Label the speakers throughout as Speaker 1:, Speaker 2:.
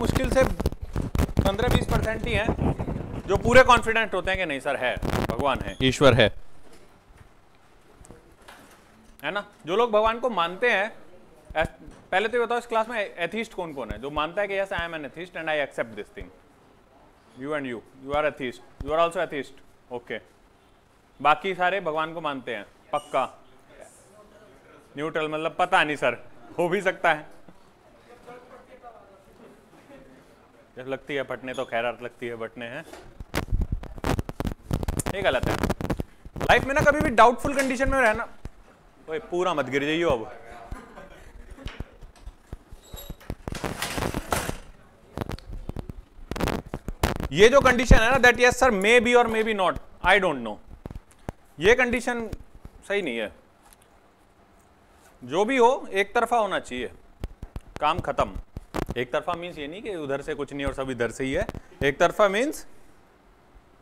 Speaker 1: मुश्किल से 15-20% ही हैं जो पूरे कॉन्फिडेंट होते हैं कि नहीं सर है, भगवान है, ईश्वर है ना। जो लोग भगवान को मानते हैं, पहले तो बताओ इस क्लास में एथीस्ट कौन कौन है जो मानता है कि yes I am an atheist and I accept this thing. You and you are atheist, you are also atheist, okay. बाकी सारे भगवान को मानते हैं पक्का। न्यूट्रल मतलब पता नहीं सर, हो भी सकता है। जब लगती है फटने तो खैरात लगती है बटने हैं, ये गलत है। लाइफ में ना कभी भी डाउटफुल कंडीशन में रहना, ओए पूरा मत गिर जाइयो अब। ये जो कंडीशन है ना that yes sir maybe और maybe not, I don't know, ये कंडीशन सही नहीं है। जो भी हो एक तरफा होना चाहिए, काम खत्म। एक तरफा मीन्स ये नहीं कि उधर से कुछ नहीं और सब इधर से ही है। एक तरफा मीन्स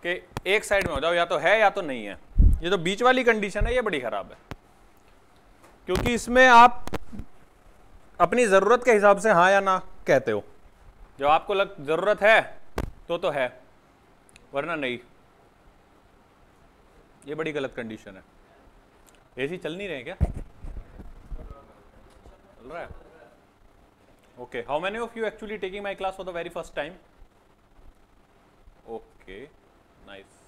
Speaker 1: कि एक साइड में हो जाओ, या तो है या तो नहीं है। ये जो बीच वाली कंडीशन है ये बड़ी खराब है, क्योंकि इसमें आप अपनी जरूरत के हिसाब से हाँ या ना कहते हो। जब आपको जरूरत है तो है, वरना नहीं। ये बड़ी गलत कंडीशन है। एसी चल नहीं रहे क्या? चल रहा है, okay. How many of you actually taking my class for the very first time? Okay, nice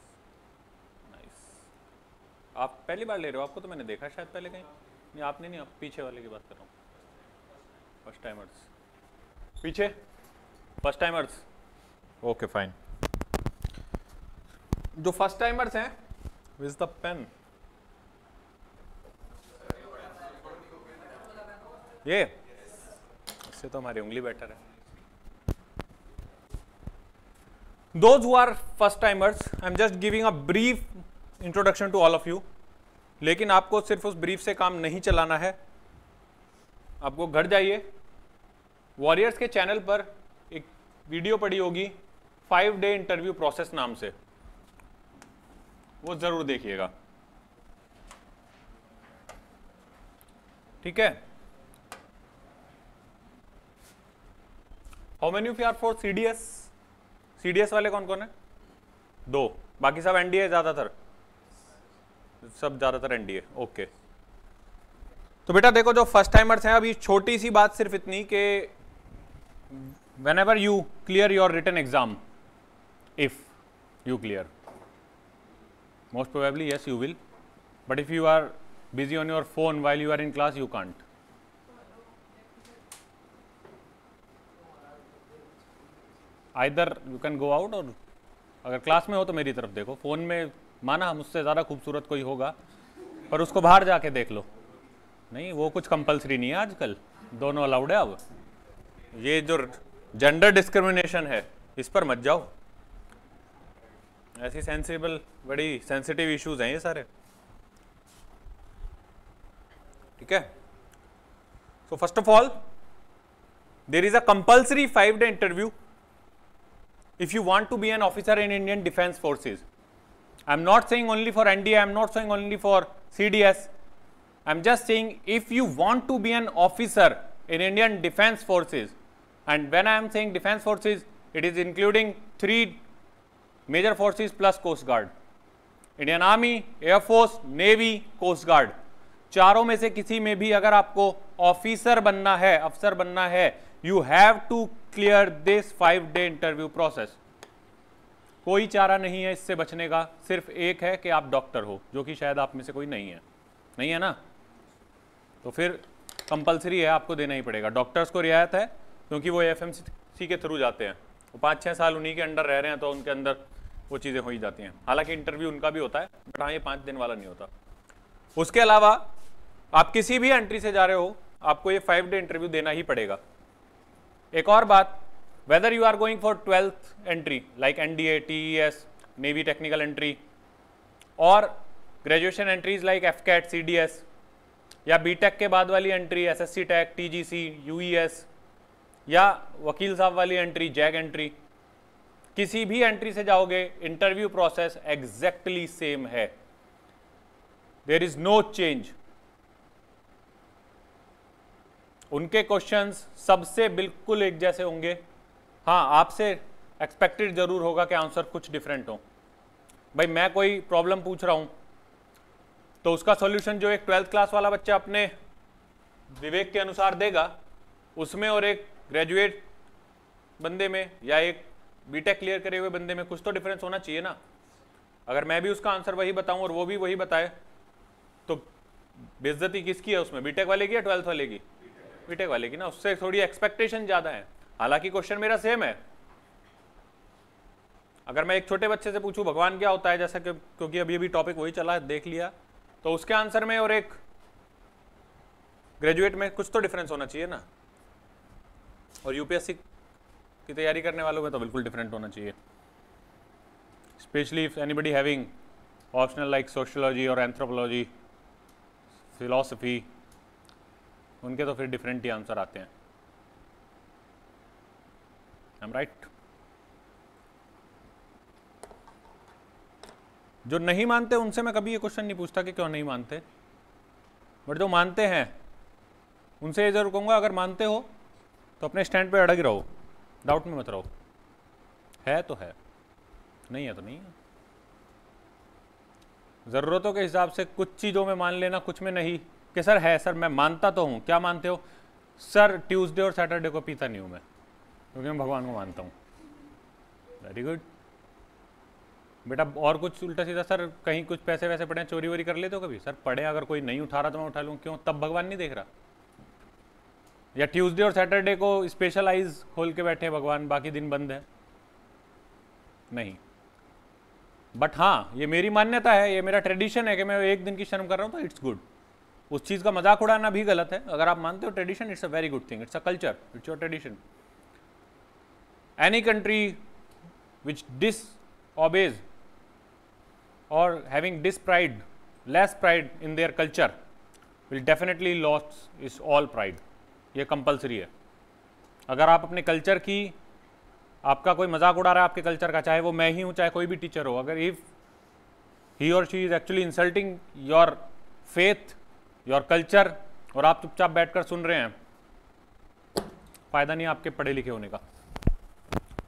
Speaker 1: nice. आप पहली बार ले रहे हो? आपको तो मैंने देखा शायद पहले कहीं। नहीं आपने नहीं, आप पीछे वाले की बात कर रहा हूँ। फर्स्ट टाइमर्स पीछे, फर्स्ट टाइमर्स, ओके फाइन। जो फर्स्ट टाइमर्स हैं, विज द पेन, ये इससे तो हमारी उंगली बेटर है। Those who are first timers, I'm just giving a brief introduction to all of you. लेकिन आपको सिर्फ उस ब्रीफ से काम नहीं चलाना है। आपको घर जाइए, वॉरियर्स के चैनल पर एक वीडियो पड़ी होगी 5 डे इंटरव्यू प्रोसेस नाम से, वो जरूर देखिएगा, ठीक है। How many of you are for CDS? CDS वाले कौन कौन है? 2, बाकी सब एनडीए, ज्यादातर सब ज्यादातर एनडीए, ओके। तो बेटा देखो, जो फर्स्ट टाइमर्स हैं, अभी छोटी सी बात सिर्फ इतनी कि whenever you clear your written exam, if you clear, most probably yes you will, but if you are busy on your phone while you are in class, you can't. Either you can go out, और अगर class में हो तो मेरी तरफ देखो। Phone में माना मुझसे ज़्यादा खूबसूरत कोई होगा, पर उसको बाहर जाके देख लो। नहीं, वो कुछ कंपलसरी नहीं है आजकल, दोनों अलाउड है। अब ये जो जेंडर डिस्क्रिमिनेशन है, इस पर मत जाओ। ऐसी सेंसिबल, बड़ी सेंसिटिव इश्यूज हैं ये सारे, ठीक है। So first of all, there is a compulsory 5 day interview if you want to be an officer in Indian Defence Forces. I am not saying only for NDA, I am not saying only for CDS. I am just saying if you want to be an officer in Indian Defence Forces, and when I am saying Defence Forces, it is including 3 major forces plus Coast Guard. Indian Army, Air Force, Navy, Coast Guard. चारों में से किसी में भी अगर आपको officer बनना है, अफसर बनना है, you have to clear this 5 day interview process. कोई चारा नहीं है इससे बचने का, सिर्फ एक है कि आप डॉक्टर हो, जो कि शायद आप में से कोई नहीं है, नहीं है ना। तो फिर कंपलसरी है, आपको देना ही पड़ेगा। डॉक्टर्स को रियायत है क्योंकि वो एफएमसी के थ्रू जाते हैं, वो 5-6 साल उन्हीं के अंडर रह रहे हैं, तो उनके अंदर वो चीज़ें हो ही जाती हैं। हालांकि इंटरव्यू उनका भी होता है, बट हाँ, ये 5 दिन वाला नहीं होता। उसके अलावा आप किसी भी एंट्री से जा रहे हो, आपको ये 5 डे इंटरव्यू देना ही पड़ेगा। एक और बात, whether you are going for 12th entry like NDA, TES, Navy technical entry, और graduation entries like FCAT, CDS, या BTech के बाद वाली entry SSC Tech, TGC, UES, या वकील साहब वाली एंट्री JAG एंट्री, किसी भी एंट्री से जाओगे, इंटरव्यू प्रोसेस एग्जैक्टली सेम है। There is no change. उनके क्वेश्चंस सबसे बिल्कुल एक जैसे होंगे, हाँ, आपसे एक्सपेक्टेड जरूर होगा कि आंसर कुछ डिफरेंट हो। भाई मैं कोई प्रॉब्लम पूछ रहा हूं तो उसका सॉल्यूशन जो एक 12th क्लास वाला बच्चा अपने विवेक के अनुसार देगा, उसमें और एक ग्रेजुएट बंदे में या एक बीटेक क्लियर करे हुए बंदे में कुछ तो डिफरेंस होना चाहिए ना। अगर मैं भी उसका आंसर वही बताऊं और वो भी वही बताए तो बेइज्जती किसकी है उसमें, बीटेक वाले की या 12th वाले की? बीटेक वाले की ना, उससे थोड़ी एक्सपेक्टेशन ज्यादा है। हालांकि क्वेश्चन मेरा सेम है। अगर मैं एक छोटे बच्चे से पूछूं भगवान क्या होता है, जैसा कि क्योंकि अभी अभी टॉपिक वही चला है, देख लिया, तो उसके आंसर में और एक ग्रेजुएट में कुछ तो डिफरेंस होना चाहिए ना। और यूपीएससी की तैयारी करने वालों में तो बिल्कुल डिफरेंट होना चाहिए, specially if anybody having optional like sociology और एंथ्रोपोलॉजी, फिलॉसफी, उनके तो फिर डिफरेंट ही आंसर आते हैं। I am right? जो नहीं मानते उनसे मैं कभी ये क्वेश्चन नहीं पूछता कि क्यों नहीं मानते, बट जो मानते हैं उनसे ये जरूर कहूँगा अगर मानते हो तो अपने स्टैंड पे अड़ग रहो, डाउट में मत रहो। है तो है, नहीं है तो नहीं है। ज़रूरतों के हिसाब से कुछ चीज़ों में मान लेना, कुछ में नहीं। कि सर है, सर मैं मानता तो हूँ। क्या मानते हो? सर ट्यूसडे और सैटरडे को पीता नहीं हूँ मैं, क्योंकि मैं भगवान को मानता हूँ। वेरी गुड बेटा। और कुछ उल्टा सीधा, सर कहीं कुछ पैसे वैसे पड़े, चोरी वोरी कर लेते हो कभी? सर पड़े, अगर कोई नहीं उठा रहा तो मैं उठा लूँ, क्यों? तब भगवान नहीं देख रहा? या ट्यूसडे और सैटरडे को स्पेशल आइज खोल के बैठे भगवान, बाकी दिन बंद है? नहीं। बट हाँ, ये मेरी मान्यता है, ये मेरा ट्रेडिशन है कि मैं एक दिन की शर्म कर रहा हूँ तो इट्स गुड। उस चीज़ का मजाक उड़ाना भी गलत है। अगर आप मानते हो tradition, it's a very good thing, it's a culture, it's your tradition. Any country which disobeys or having dispride, less pride in their culture will definitely lose its all pride. ये कंपल्सरी है। अगर आप अपने culture की, आपका कोई मजाक उड़ा रहा है आपके कल्चर का, चाहे वो मैं ही हूँ चाहे कोई भी टीचर हो, अगर इफ ही और she is actually insulting your faith, your culture, और आप चुपचाप बैठकर सुन रहे हैं, फायदा नहीं आपके पढ़े लिखे होने का।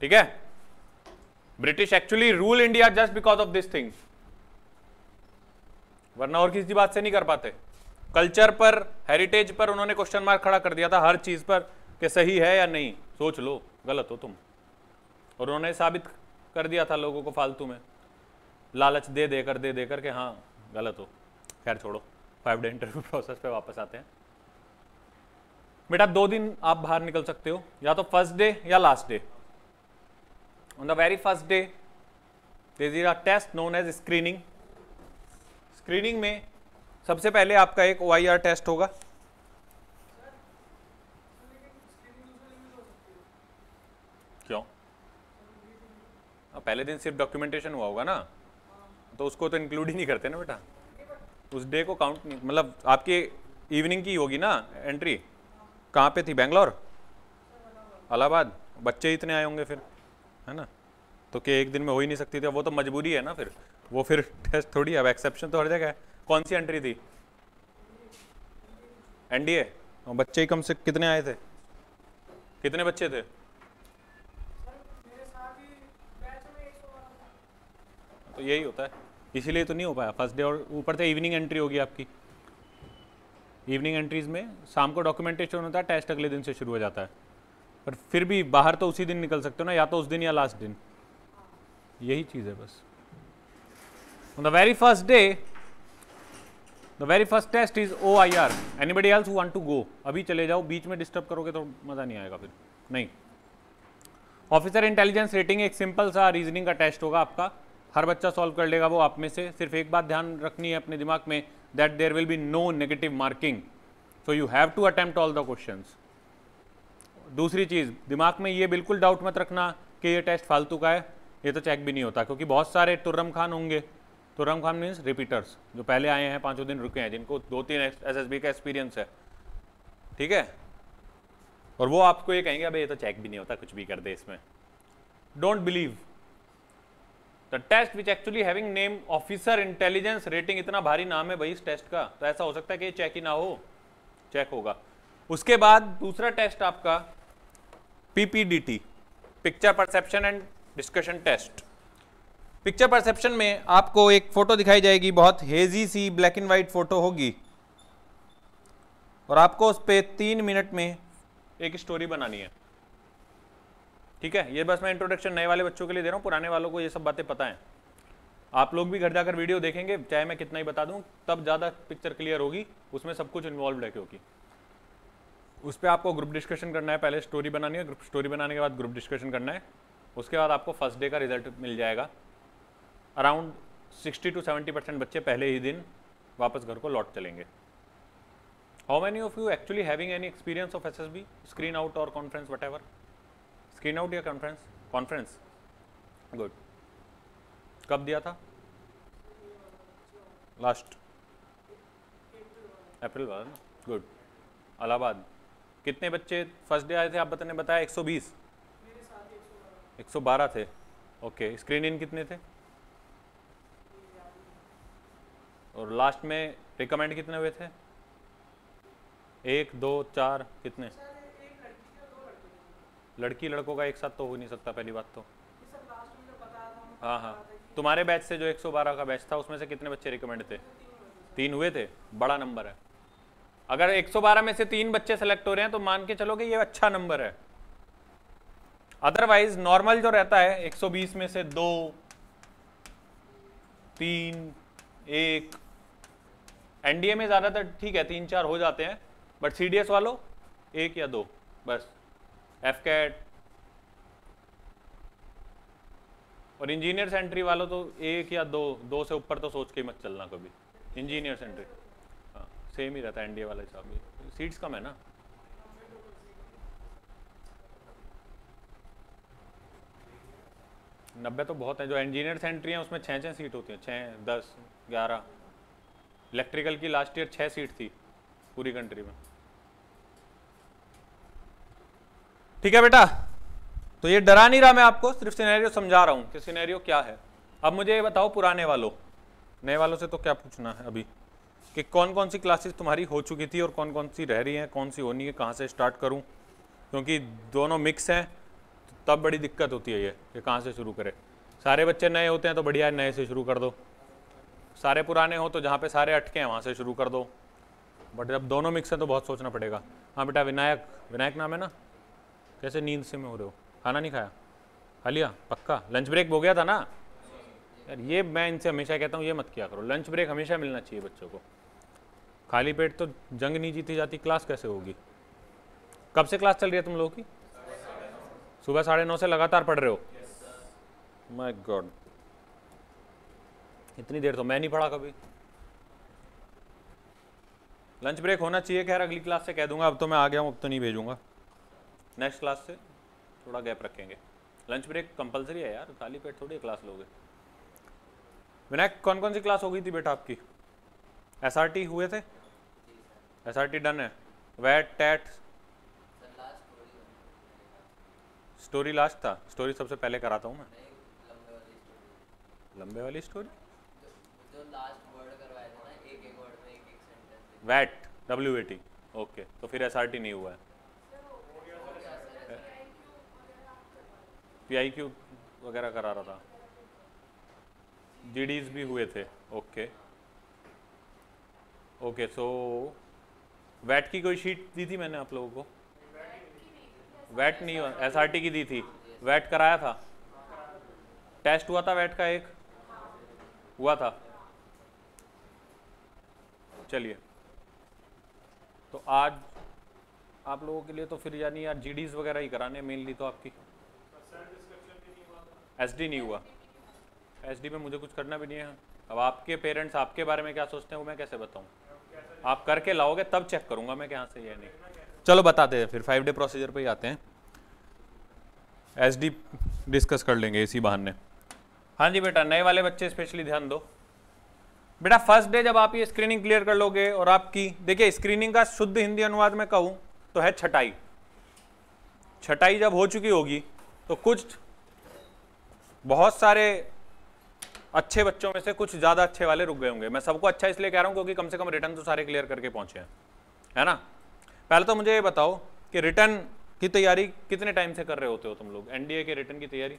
Speaker 1: ठीक है? British actually rule India just because of this thing, वरना और किसी बात से नहीं कर पाते। कल्चर पर, हेरिटेज पर उन्होंने क्वेश्चन मार्क खड़ा कर दिया था हर चीज पर कि सही है या नहीं, सोच लो, गलत हो तुम। और उन्होंने साबित कर दिया था लोगों को फालतू में लालच दे देकर के हाँ गलत हो। खैर छोड़ो, 5 डे इंटरव्यू प्रोसेस पे वापस आते हैं। बेटा 2 दिन आप बाहर निकल सकते हो, या तो फर्स्ट डे या last day. On the very first day, there is a test known as screening. Screening में सबसे पहले आपका एक OIR टेस्ट होगा। क्यों? पहले दिन सिर्फ डॉक्यूमेंटेशन हुआ होगा ना, तो उसको तो इंक्लूड ही नहीं करते ना बेटा, उस डे को काउंट नहीं। मतलब आपकी इवनिंग की होगी ना एंट्री। कहाँ पे थी? बैंगलोर, इलाहाबाद? बच्चे इतने आए होंगे फिर, है ना? तो क्या एक दिन में हो ही नहीं सकती थी? वो तो मजबूरी है ना, फिर वो फिर टेस्ट थोड़ी। अब एक्सेप्शन तो हर जगह है। कौन सी एंट्री थी? एनडीए। और बच्चे ही कम से कितने आए थे? कितने बच्चे थे? तो यही होता है, इसीलिए तो नहीं हो पाया फर्स्ट डे। और ऊपर से इवनिंग एंट्री होगी आपकी। इवनिंग एंट्रीज में शाम को डॉक्यूमेंटेशन होता है, टेस्ट अगले दिन से शुरू हो जाता है। पर फिर भी बाहर तो उसी दिन निकल सकते हो ना, या तो उस दिन या लास्ट दिन। यही चीज है बस। On the very first day, the very first test is OIR. Anybody else who want to go? अभी चले जाओ, बीच में डिस्टर्ब करोगे तो मजा नहीं आएगा फिर। नहीं, ऑफिसर इंटेलिजेंस रेटिंग एक सिंपल सा रीजनिंग का टेस्ट होगा आपका, हर बच्चा सॉल्व कर लेगा वो आप में से। सिर्फ एक बात ध्यान रखनी है अपने दिमाग में, that there will be no negative marking, so you have to attempt all the questions. दूसरी चीज, दिमाग में ये बिल्कुल डाउट मत रखना कि ये टेस्ट फालतू का है, ये तो चेक भी नहीं होता, क्योंकि बहुत सारे तुर्रम खान होंगे। तुर्रम खान मीन्स रिपीटर्स, जो पहले आए हैं, 5 दिन रुके हैं, जिनको 2-3 SSB का एक्सपीरियंस है। ठीक है? और वो आपको ये कहेंगे अबे ये तो चेक भी नहीं होता, कुछ भी कर दे इसमें। Don't believe the test which actually having name officer intelligence rating. इतना भारी नाम है भाई इस टेस्ट का, तो ऐसा हो सकता है कि ये चेक ही ना हो, चेक होगा। उसके बाद दूसरा टेस्ट आपका PPDT, picture perception and discussion test. Picture perception में आपको एक फोटो दिखाई जाएगी, बहुत हेजी सी ब्लैक एंड व्हाइट फोटो होगी, और आपको उस पर 3 मिनट में एक स्टोरी बनानी है। ठीक है, ये बस मैं इंट्रोडक्शन नए वाले बच्चों के लिए दे रहा हूँ, पुराने वालों को ये सब बातें पता हैं। आप लोग भी घर जाकर वीडियो देखेंगे, चाहे मैं कितना ही बता दूं, तब ज़्यादा पिक्चर क्लियर होगी, उसमें सब कुछ इन्वॉल्व है। क्योंकि उस पर आपको ग्रुप डिस्कशन करना है, पहले स्टोरी बनानी है, स्टोरी बनाने के बाद ग्रुप डिस्कशन करना है, उसके बाद आपको फर्स्ट डे का रिजल्ट मिल जाएगा। अराउंड 60 to 70% बच्चे पहले ही दिन वापस घर को लौट चलेंगे। How many of you actually having any experience of SSB, screen out और conference, whatever? Screen out या कॉन्फ्रेंस? Conference, good. कब दिया था? लास्ट अप्रैल वाला ना, गुड। इलाहाबाद कितने बच्चे फर्स्ट डे आए थे? आप बताने बताया 120, 112 थे। ओके, स्क्रीन इन कितने थे? और लास्ट में रिकमेंड कितने हुए थे? 1, 2, 4 कितने? लड़की लड़कों का एक साथ तो हो नहीं सकता, पहली बात तो। हाँ हाँ, तुम्हारे बैच से जो 112 का बैच था उसमें से कितने बच्चे रिकमेंड थे? 3 हुए थे, बड़ा नंबर है। अगर 112 में से 3 बच्चे सेलेक्ट हो रहे हैं तो मान के चलो कि ये अच्छा नंबर है। अदरवाइज नॉर्मल जो रहता है 120 में से 2, 3, 1, एनडीए में ज्यादातर ठीक है 3, 4 हो जाते हैं, बट सीडीएस वालों 1 या 2 बस। एफकैट और इंजीनियर सेंट्री वालों तो 1 या 2 से ऊपर तो सोच के ही मत चलना कभी। इंजीनियर सेंट्री हाँ सेम ही रहता है एनडीए वाला हिसाब भी, सीट्स कम है ना। नब्बे तो बहुत है। जो इंजीनियर सेंट्री है उसमें 6 सीट होती हैं, 6, 10, 11। इलेक्ट्रिकल की लास्ट ईयर 6 सीट थी पूरी कंट्री में। ठीक है बेटा, तो ये डरा नहीं रहा मैं आपको, सिर्फ सिनेरियो समझा रहा हूं कि सिनेरियो क्या है। अब मुझे ये बताओ पुराने वालों, नए वालों से तो क्या पूछना है अभी, कि कौन कौन सी क्लासेस तुम्हारी हो चुकी थी और कौन कौन सी रह रही हैं, कौन सी होनी है, कहाँ से स्टार्ट करूं, क्योंकि दोनों मिक्स हैं तब बड़ी दिक्कत होती है ये कि कहाँ से शुरू करें। सारे बच्चे नए होते हैं तो बढ़िया है, नए से शुरू कर दो। सारे पुराने हो तो जहाँ पे सारे अटके हैं वहाँ से शुरू कर दो। बट जब दोनों मिक्स हैं तो बहुत सोचना पड़ेगा। हाँ बेटा, विनायक, विनायक नाम है ना? कैसे नींद से में हो रहे हो? खाना नहीं खाया? खा लिया पक्का? लंच ब्रेक हो गया था ना यार? ये मैं इनसे हमेशा कहता हूँ ये मत किया करो, लंच ब्रेक हमेशा मिलना चाहिए बच्चों को। खाली पेट तो जंग नहीं जीती जाती, क्लास कैसे होगी? कब से क्लास चल रही है तुम लोगों की? सुबह 9:30 से लगातार पढ़ रहे हो? माय गॉड, इतनी देर तो मैं नहीं पढ़ा कभी। लंच ब्रेक होना चाहिए। खैर अगली क्लास से कह दूंगा, अब तो मैं आ गया हूँ, अब तो नहीं भेजूंगा। नेक्स्ट क्लास से थोड़ा गैप रखेंगे। लंच ब्रेक कंपलसरी है यार, खाली पेट थोड़ी क्लास लोगे। विनायक, कौन कौन सी क्लास हो गई थी बेटा आपकी? एसआरटी हुए थे? एसआरटी डन है। वैट, टैट? स्टोरी लास्ट था। स्टोरी सबसे पहले कराता हूँ मैं। लंबे वाली स्टोरी जो लास्ट वर्ड करवाया था ना, एक वर्ड में एक सेंटेंस। VAT, WAT, okay. तो फिर एसआरटी नहीं हुआ है। PIQ वगैरह करा रहा था। GDs भी हुए थे। Okay okay. सो वैट की कोई शीट दी थी मैंने आप लोगों को? वैट नहीं हुआ, SRT की दी थी। वैट कराया था? टेस्ट हुआ था वैट का? एक हुआ था। चलिए, तो आज आप लोगों के लिए तो फिर यानी यार GDs वगैरह ही कराने मेनली। तो आपकी SD नहीं हुआ। SD में मुझे कुछ करना भी नहीं है। अब आपके पेरेंट्स आपके बारे में क्या सोचते हैं वो मैं कैसे बताऊं? आप करके लाओगे तब चेक करूंगा मैं क्या से ये नहीं। चलो बताते हैं, फिर 5 डे प्रोसीजर पे ही आते हैं। SD डिस्कस कर लेंगे इसी बहाने। हाँ जी बेटा, नए वाले बच्चे स्पेशली ध्यान दो। बेटा फर्स्ट डे जब आप ये स्क्रीनिंग क्लियर कर लोगे, और आपकी देखिए स्क्रीनिंग का शुद्ध हिंदी अनुवाद में कहूँ तो है छटाई। छटाई जब हो चुकी होगी तो कुछ बहुत सारे अच्छे बच्चों में से कुछ ज़्यादा अच्छे वाले रुक गए होंगे। मैं सबको अच्छा इसलिए कह रहा हूँ क्योंकि कम से कम रिटर्न तो सारे क्लियर करके पहुँचे हैं, है ना। पहले तो मुझे ये बताओ कि रिटर्न की तैयारी कितने टाइम से कर रहे होते हो तुम लोग? एनडीए के रिटर्न की तैयारी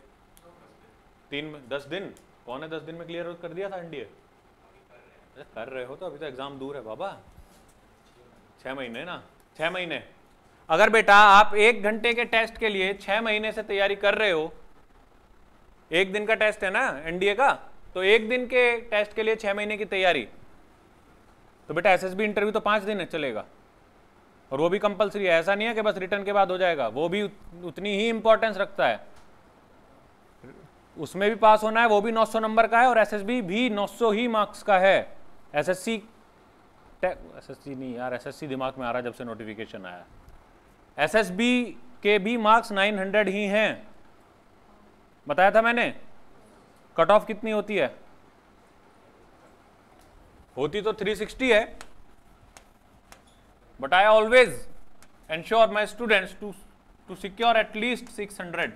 Speaker 1: 10 दिन? कौन है 10 दिन में क्लियर कर दिया था एनडीए? कर रहे हो तो अभी तो एग्जाम दूर है बाबा, 6 महीने ना, 6 महीने। अगर बेटा आप 1 घंटे के टेस्ट के लिए 6 महीने से तैयारी कर रहे हो, 1 दिन का टेस्ट है ना एनडीए का, तो 1 दिन के टेस्ट के लिए 6 महीने की तैयारी, तो बेटा एसएसबी इंटरव्यू तो 5 दिन चलेगा, और वो भी कंपलसरी है। ऐसा नहीं है कि बस रिटर्न के बाद हो जाएगा, वो भी उतनी ही इंपॉर्टेंस रखता है, उसमें भी पास होना है, वो भी 900 नंबर का है, और एसएसबी भी 900 ही मार्क्स का है। एसएससी नहीं यार, एसएससी दिमाग में आ रहा है जब से नोटिफिकेशन आया। एसएसबी के भी मार्क्स 900 ही हैं, बताया था मैंने। कट ऑफ कितनी होती है? होती तो 360 है, but I always ensure my students to secure at least 600।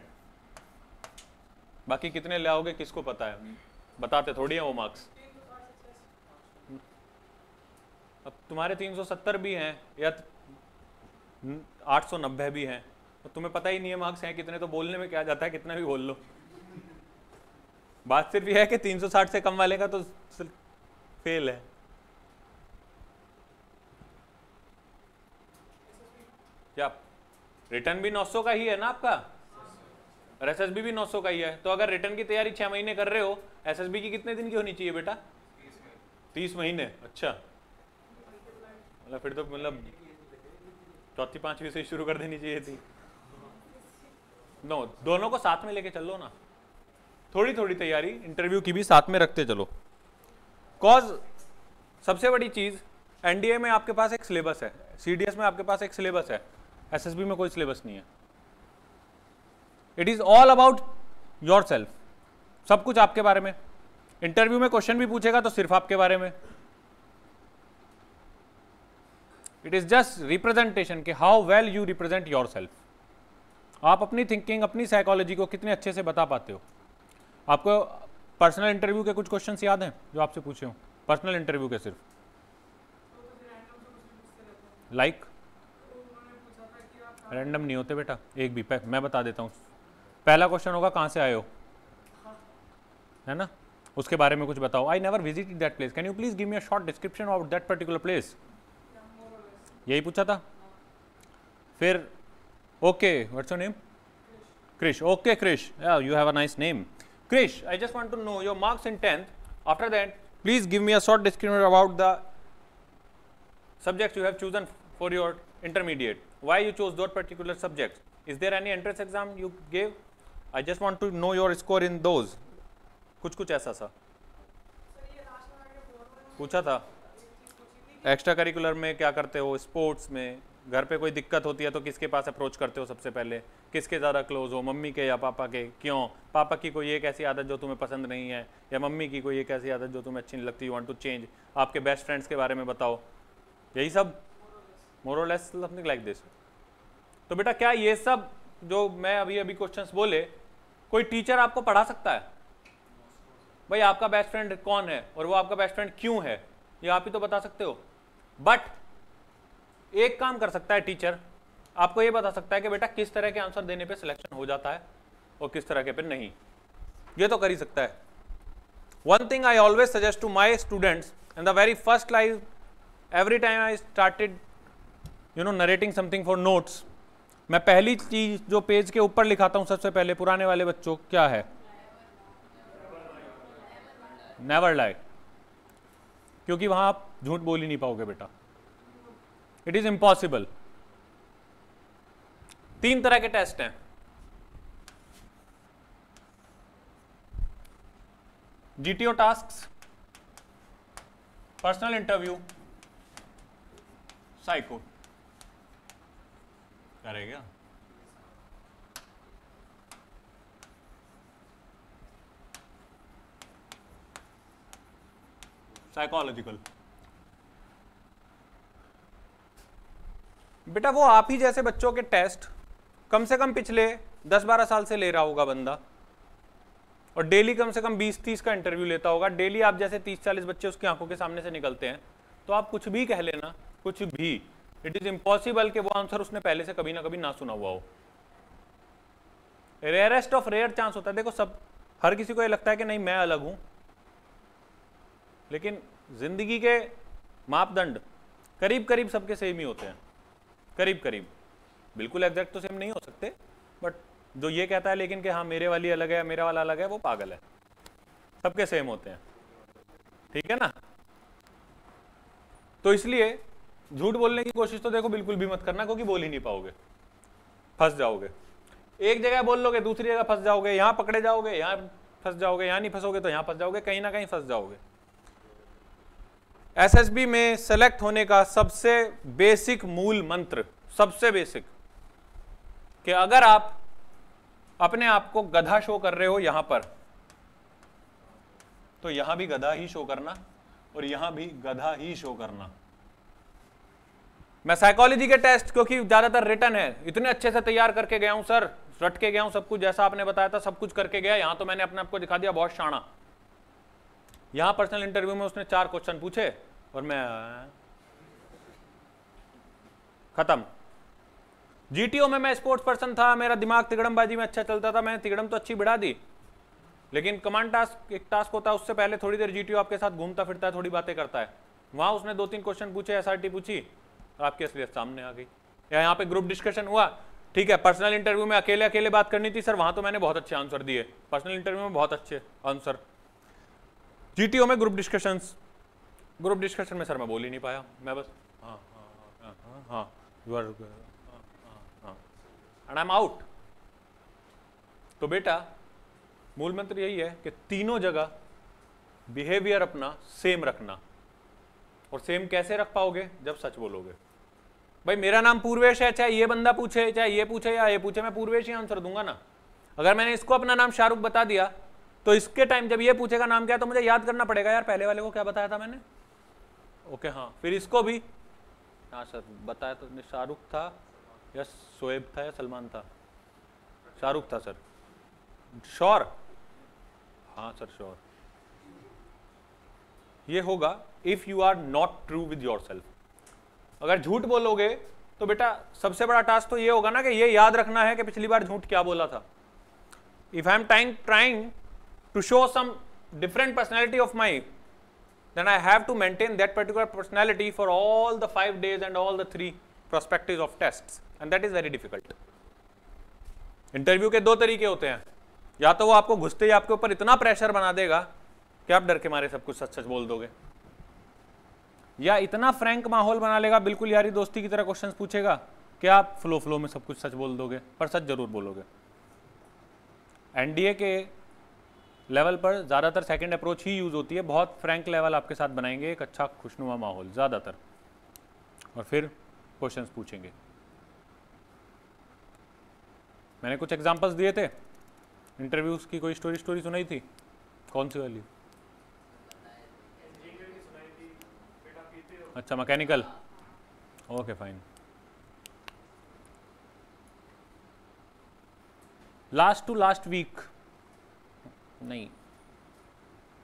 Speaker 1: बाकी कितने ले आओगे किसको पता है, बताते थोड़ी है वो मार्क्स। अब तुम्हारे 370 भी हैं या 890 भी हैं, तो तुम्हें पता ही नहीं है मार्क्स हैं कितने, तो बोलने में क्या जाता है, कितना भी बोल लो। बात सिर्फ यह है कि 360 से कम वाले का तो फेल है। क्या रिटर्न भी 900 का ही है ना आपका, और एसएसबी भी 900 का ही है, तो अगर रिटर्न की तैयारी 6 महीने कर रहे हो, एसएसबी की कितने दिन की होनी चाहिए बेटा? 30 महीने। अच्छा, मतलब फिर तो मतलब चौथी पांचवी से शुरू कर देनी चाहिए थी। नो, दोनों को साथ में लेके चलो ना, थोड़ी थोड़ी तैयारी इंटरव्यू की भी साथ में रखते चलो। कॉज सबसे बड़ी चीज, एनडीए में आपके पास एक सिलेबस है, सीडीएस में आपके पास एक सिलेबस है, एसएसबी में कोई सिलेबस नहीं है। It is all about your self, सब कुछ आपके बारे में। इंटरव्यू में क्वेश्चन भी पूछेगा तो सिर्फ आपके बारे में। इट इज जस्ट रिप्रेजेंटेशन के how well you represent your self. आप अपनी थिंकिंग, अपनी साइकोलॉजी को कितने अच्छे से बता पाते हो। आपको पर्सनल इंटरव्यू के कुछ क्वेश्चंस याद हैं जो आपसे पूछे हो? पर्सनल इंटरव्यू के सिर्फ लाइक रैंडम नहीं होते बेटा, एक भी मैं बता देता हूँ। पहला क्वेश्चन होगा कहाँ से आए हो, है ना, उसके बारे में कुछ बताओ। I never visited that place, can you please give me a short description of that particular place, यही पूछा था। फिर okay, what's your name? Krish. Okay, Krish. Yeah, you have a nice name. Krish, I just want to know your marks in 10th. After that, please give me a short description about the subjects you have chosen for your intermediate. Why you chose those particular subjects? Is there any entrance exam you gave? I just want to know your score in those. कुछ ऐसा सा पूछा था। Extra curricular में क्या करते हो, sports में, घर पे कोई दिक्कत होती है तो किसके पास अप्रोच करते हो सबसे पहले, किसके ज़्यादा क्लोज हो, मम्मी के या पापा के? क्यों? पापा की कोई एक ऐसी आदत जो तुम्हें पसंद नहीं है, या मम्मी की कोई एक ऐसी आदत जो तुम्हें अच्छी नहीं लगती, यू वांट टू चेंज। आपके बेस्ट फ्रेंड्स के बारे में बताओ, यही सब, मोर और लेस समथिंग लाइक दिस। तो बेटा क्या ये सब जो मैं अभी अभी क्वेश्चंस बोले कोई टीचर आपको पढ़ा सकता है? भाई आपका बेस्ट फ्रेंड कौन है और वो आपका बेस्ट फ्रेंड क्यों है, ये आप ही तो बता सकते हो। बट एक काम कर सकता है टीचर, आपको ये बता सकता है कि बेटा किस तरह के आंसर देने पे सिलेक्शन हो जाता है और किस तरह के पे नहीं, ये तो कर ही सकता है। One thing I always suggest to my students in the very first live, every time I started narrating something for notes, मैं पहली चीज जो पेज के ऊपर लिखाता हूं सबसे पहले पुराने वाले बच्चों, क्या है? नेवर लाई, क्योंकि वहां आप झूठ बोल ही नहीं पाओगे बेटा, इट इज इम्पॉसिबल। 3 तरह के टेस्ट हैं, GTO tasks, personal interview, psycho. करेगा साइकोलॉजिकल। बेटा वो आप ही जैसे बच्चों के टेस्ट कम से कम पिछले 10-12 साल से ले रहा होगा बंदा, और डेली कम से कम 20-30 का इंटरव्यू लेता होगा। डेली आप जैसे 30-40 बच्चे उसकी आंखों के सामने से निकलते हैं, तो आप कुछ भी कह लेना, कुछ भी, इट इज इम्पॉसिबल कि वो आंसर उसने पहले से कभी ना कभी ना सुना हुआ हो। रेयरेस्ट ऑफ रेयर चांस होता है। देखो सब, हर किसी को ये लगता है कि नहीं मैं अलग हूं, लेकिन जिंदगी के मापदंड करीब करीब सबके सेम ही होते हैं, करीब करीब, बिल्कुल एग्जैक्ट तो सेम नहीं हो सकते, बट जो ये कहता है लेकिन कि हाँ मेरे वाली अलग है मेरा वाला अलग है, वो पागल है, सबके सेम होते हैं, ठीक है ना। तो इसलिए झूठ बोलने की कोशिश तो देखो बिल्कुल भी मत करना, क्योंकि बोल ही नहीं पाओगे, फंस जाओगे। एक जगह बोल लोगे दूसरी जगह फंस जाओगे, यहां पकड़े जाओगे यहां फंस जाओगे, यहां नहीं फंसोगे तो यहां फंस जाओगे, कहीं ना कहीं फंस जाओगे। एसएसबी में सेलेक्ट होने का सबसे बेसिक मूल मंत्र, सबसे बेसिक, कि अगर आप अपने आप को गधा शो कर रहे हो यहां पर, तो यहां भी गधा ही शो करना और यहां भी गधा ही शो करना। मैं साइकोलॉजी के टेस्ट, क्योंकि ज्यादातर रिटर्न है, इतने अच्छे से तैयार करके गया हूं सर, रट के गया हूं सब कुछ, जैसा आपने बताया था सब कुछ करके गया, यहां तो मैंने अपने आप को दिखा दिया बहुत शाना। यहां पर्सनल इंटरव्यू में उसने 4 क्वेश्चन पूछे और मैं खत्म। जीटीओ में मैं स्पोर्ट्स पर्सन था, मेरा दिमाग तिगड़मबाजी में अच्छा चलता था, मैंने तिगड़म तो अच्छी बढ़ा दी, लेकिन कमांड टास्क एक टास्क होता है, उससे पहले थोड़ी देर जीटीओ आपके साथ घूमता फिरता है, थोड़ी बातें करता है। वहां उसने 2-3 क्वेश्चन पूछे, एसआरटी पूछी और आपकी असलियत सामने आ गई। या यहाँ पे ग्रुप डिस्कशन हुआ, ठीक है, पर्सनल इंटरव्यू में अकेले अकेले बात करनी थी सर, वहां तो मैंने बहुत अच्छे आंसर दिए, पर्सनल इंटरव्यू में बहुत अच्छे आंसर। जीटीओ में ग्रुप डिस्कशन में सर मैं बोल ही नहीं पाया, मैं बस हाँ हाँ हाँ हाँ you are and I am out. तो बेटा मूल मंत्र यही है कि तीनों जगह बिहेवियर अपना सेम रखना। और सेम कैसे रख पाओगे? जब सच बोलोगे। भाई मेरा नाम पूर्वेश है, चाहे ये बंदा पूछे, चाहे ये पूछे या ये पूछे, मैं पूर्वेश ही आंसर दूंगा ना। अगर मैंने इसको अपना नाम शाहरुख बता दिया तो इसके टाइम जब ये पूछेगा नाम क्या, तो मुझे याद करना पड़ेगा यार पहले वाले को क्या बताया था मैंने। ओके हाँ, फिर इसको भी हाँ सर बताया तो शाहरुख था या शोएब था या सलमान था? शाहरुख था सर। श्योर? हाँ सर श्योर। ये होगा if you are not true with yourself. अगर झूठ बोलोगे तो बेटा सबसे बड़ा टास्क तो ये होगा ना कि ये याद रखना है कि पिछली बार झूठ क्या बोला था। If I am trying to show some different personality of my, then I have to maintain that particular personality for all the 5 days and all the 3 perspectives of tests, and that is very difficult. Interview के 2 तरीके होते हैं, या तो वो आपको घुसते ही आपके ऊपर इतना प्रेशर बना देगा कि आप डर के मारे सब कुछ सच सच बोल दोगे, या इतना फ्रैंक माहौल बना लेगा, बिल्कुल यारी दोस्ती की तरह क्वेश्चंस पूछेगा कि आप फ्लो में सब कुछ सच बोल दोगे, पर सच जरूर बोलोगे। एनडीए के लेवल पर ज़्यादातर सेकंड अप्रोच ही यूज़ होती है, बहुत फ्रैंक लेवल आपके साथ बनाएंगे, एक अच्छा खुशनुमा माहौल ज़्यादातर, और फिर क्वेश्चंस पूछेंगे। मैंने कुछ एग्जांपल्स दिए थे, इंटरव्यूज़ की कोई स्टोरी सुनाई थी, कौन सी वाली? अच्छा mechanical, okay fine. Last to last week नहीं,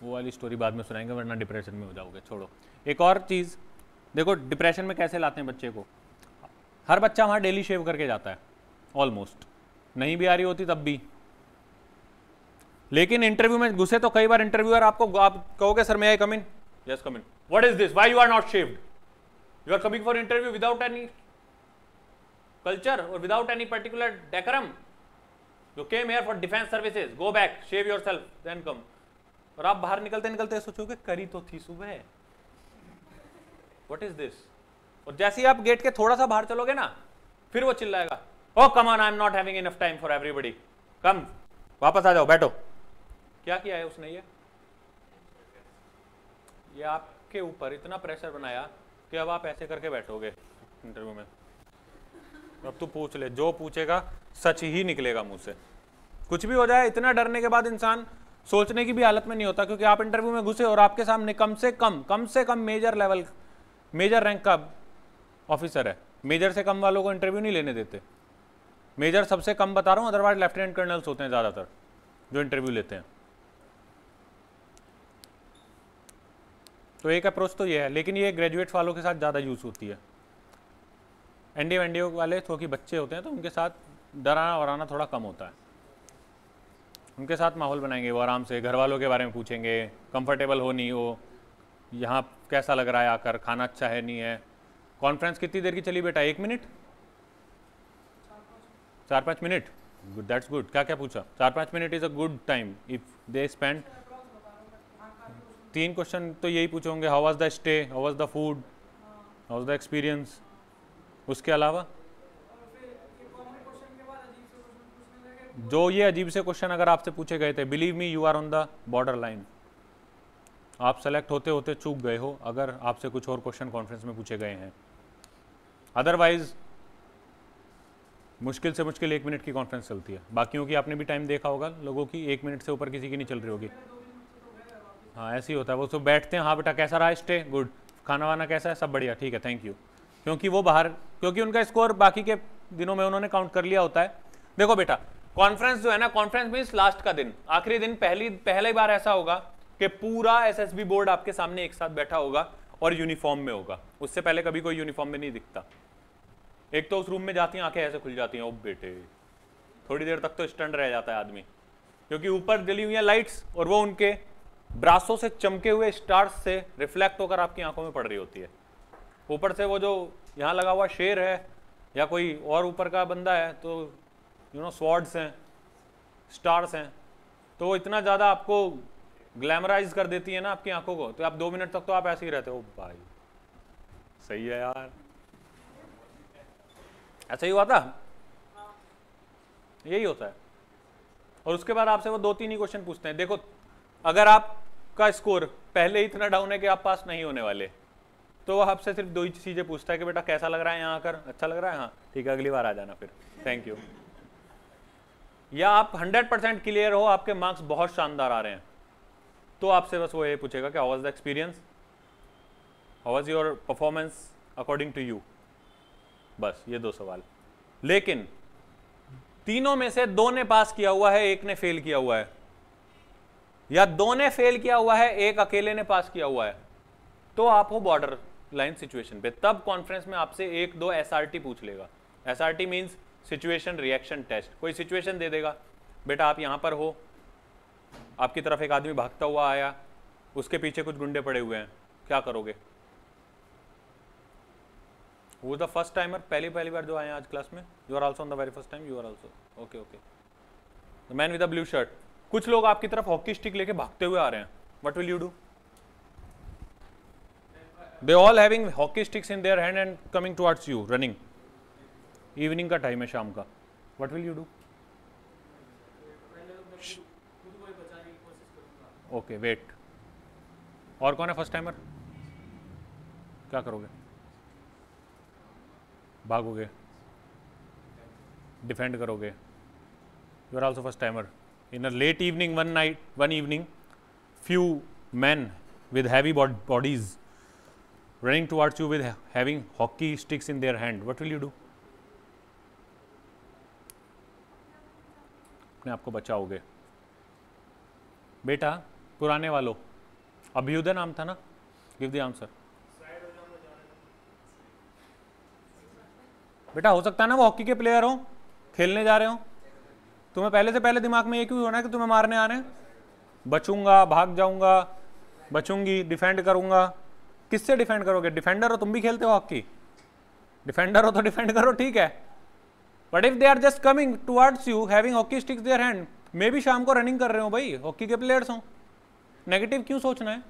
Speaker 1: वो वाली स्टोरी बाद में सुनाएंगे वरना डिप्रेशन में हो जाओगे, छोड़ो। एक और चीज़ देखो, डिप्रेशन में कैसे लाते हैं बच्चे को। हर बच्चा वहाँ डेली शेव करके जाता है ऑलमोस्ट, नहीं भी आ रही होती तब भी, लेकिन इंटरव्यू में घुसे तो कई बार इंटरव्यूअर आप कहोगे sir may I come in? Yes come in. What is this? Why you are not shaved? You are coming for interview without any culture और without any particular decorum. You came here for defense services. Go back, shave yourself, then come. और आप बाहर निकलते निकलते सोचोगे करी तो थी सुबह, What is this? और जैसे ही आप गेट के थोड़ा सा बाहर चलोगे ना, फिर वो चिल्लाएगा, Oh come on, I am not having enough time for everybody. Come, वापस आ जाओ, बैठो। क्या किया है उसने? ये आपके ऊपर इतना प्रेशर बनाया कि अब आप ऐसे करके बैठोगे इंटरव्यू में। अब तू पूछ ले, जो पूछेगा सच ही निकलेगा मुंह से, कुछ भी हो जाए। इतना डरने के बाद इंसान सोचने की भी हालत में नहीं होता, क्योंकि आप इंटरव्यू में घुसे और आपके सामने कम से कम मेजर रैंक का ऑफिसर है। मेजर से कम वालों को इंटरव्यू नहीं लेने देते, मेजर सबसे कम बता रहा हूँ, अदरवाइज लेफ्टिनेंट कर्नल्स होते हैं ज़्यादातर जो इंटरव्यू लेते हैं। तो एक अप्रोच तो ये है, लेकिन ये ग्रेजुएट्स वालों के साथ ज़्यादा यूज़ होती है। एनडीए वनडीए वाले क्योंकि बच्चे होते हैं तो उनके साथ डराना वराना थोड़ा कम होता है, उनके साथ माहौल बनाएंगे, वो आराम से घर वालों के बारे में पूछेंगे, कंफर्टेबल हो नहीं हो, यहाँ कैसा लग रहा है आकर, खाना अच्छा है नहीं है। कॉन्फ्रेंस कितनी देर की चली बेटा? 1 minute, 4-5 minute, good, that's good. क्या क्या पूछा? 4-5 minute is a good time if they spend. 3 question तो यही पूछे होंगे, how was the stay, how was the food, how was the experience. उसके अलावा जो ये अजीब से क्वेश्चन अगर आपसे पूछे गए थे, believe me you are on the border line, आप सेलेक्ट होते होते चूक गए हो अगर आपसे कुछ और क्वेश्चन कॉन्फ्रेंस में पूछे गए हैं। अदरवाइज मुश्किल से मुश्किल 1 मिनट की कॉन्फ्रेंस चलती है। बाकियों की आपने भी टाइम देखा होगा, लोगों की 1 मिनट से ऊपर किसी की नहीं चल रही होगी। हाँ ऐसे ही होता है, वो तो बैठते हैं, हाँ बेटा कैसा रहा स्टे, गुड, खाना वाना कैसा है, सब बढ़िया, ठीक है, थैंक यू, क्योंकि वो बाहर, क्योंकि उनका स्कोर बाकी के दिनों में उन्होंने काउंट कर लिया होता है। देखो बेटा कॉन्फ्रेंस जो है ना, कॉन्फ्रेंस मींस लास्ट का दिन, आखिरी दिन, पहली बार ऐसा होगा कि पूरा एसएसबी बोर्ड आपके सामने एक साथ बैठा होगा और यूनिफॉर्म में होगा। उससे पहले कभी कोई यूनिफॉर्म में नहीं दिखता। एक तो उस रूम में जाती हैं आंखें ऐसे खुल जाती हैं, ओ बेटे, थोड़ी देर तक तो स्टंड रह जाता है आदमी, क्योंकि ऊपर जली हुई है लाइट्स और वो उनके ब्रासों से चमके हुए स्टार्स से रिफ्लेक्ट होकर आपकी आंखों में पड़ रही होती है। ऊपर से वो जो यहाँ लगा हुआ शेर है या कोई और ऊपर का बंदा है, तो स्वॉर्ड्स हैं, स्टार्स हैं, तो वो इतना ज़्यादा आपको ग्लैमराइज कर देती है ना आपकी आंखों को, तो आप 2 मिनट तक तो आप ऐसे ही रहते हो, भाई सही है यार, ऐसा ही हुआ था, यही होता है। और उसके बाद आपसे वो 2-3 ही क्वेश्चन पूछते हैं। देखो अगर आपका स्कोर पहले ही इतना डाउन है कि आप पास नहीं होने वाले, तो वो आपसे सिर्फ 2 ही चीजें पूछता है कि बेटा कैसा लग रहा है यहाँ आकर, अच्छा लग रहा है, हाँ ठीक है अगली बार आ जाना फिर, थैंक यू। या आप 100% क्लियर हो, आपके मार्क्स बहुत शानदार आ रहे हैं, तो आपसे बस वो ये पूछेगा कि how was the experience, how was your performance according to you, बस ये 2 सवाल। लेकिन तीनों में से 2 ने पास किया हुआ है, 1 ने फेल किया हुआ है, या 2 ने फेल किया हुआ है, 1 अकेले ने पास किया हुआ है, तो आप हो बॉर्डर लाइन सिचुएशन पे। तब कॉन्फ्रेंस में आपसे 1-2 एसआरटी पूछ लेगा। SRT means situation reaction test. कोई सिचुएशन दे देगा, बेटा आप यहां पर हो, आपकी तरफ एक आदमी भागता हुआ आया, उसके पीछे कुछ गुंडे पड़े हुए हैं, क्या करोगे? वो द फर्स्ट टाइमर, पहली बार जो आए हैं आज क्लास में, you are also on the very first time, you are also okay okay. The man with the blue shirt, कुछ लोग आपकी तरफ हॉकी स्टिक लेके भागते हुए आ रहे हैं, what will you do? They all having hockey sticks in their hand and coming towards you running. Evening का टाइम है, शाम का, what will you do? Okay wait. और कौन है फर्स्ट टाइमर? क्या करोगे? भागोगे, डिफेंड करोगे। You are also first timer. In a late evening, one evening, few men with heavy bodies running towards you with having hockey sticks in their hand. What will you do? अपने आप को बचाओगे। बेटा पुराने वालों, अभ्युदय नाम था ना, गिव द आंसर। बेटा हो सकता है ना वो हॉकी के प्लेयर हो, खेलने जा रहे हो, तुम्हें पहले से पहले दिमाग में ये क्यों होना है कि तुम्हें मारने आ रहे हैं? बचूंगा, भाग जाऊंगा, बचूंगी, डिफेंड करूंगा। किससे डिफेंड करोगे? डिफेंडर हो, तुम भी खेलते हो हॉकी, डिफेंडर हो तो डिफेंड करो, ठीक है। But if they are just coming towards you having hockey sticks their hand, मे भी शाम को रनिंग कर रहे हो भाई, हॉकी के प्लेयर्स हो, नेगेटिव क्यों सोचना है?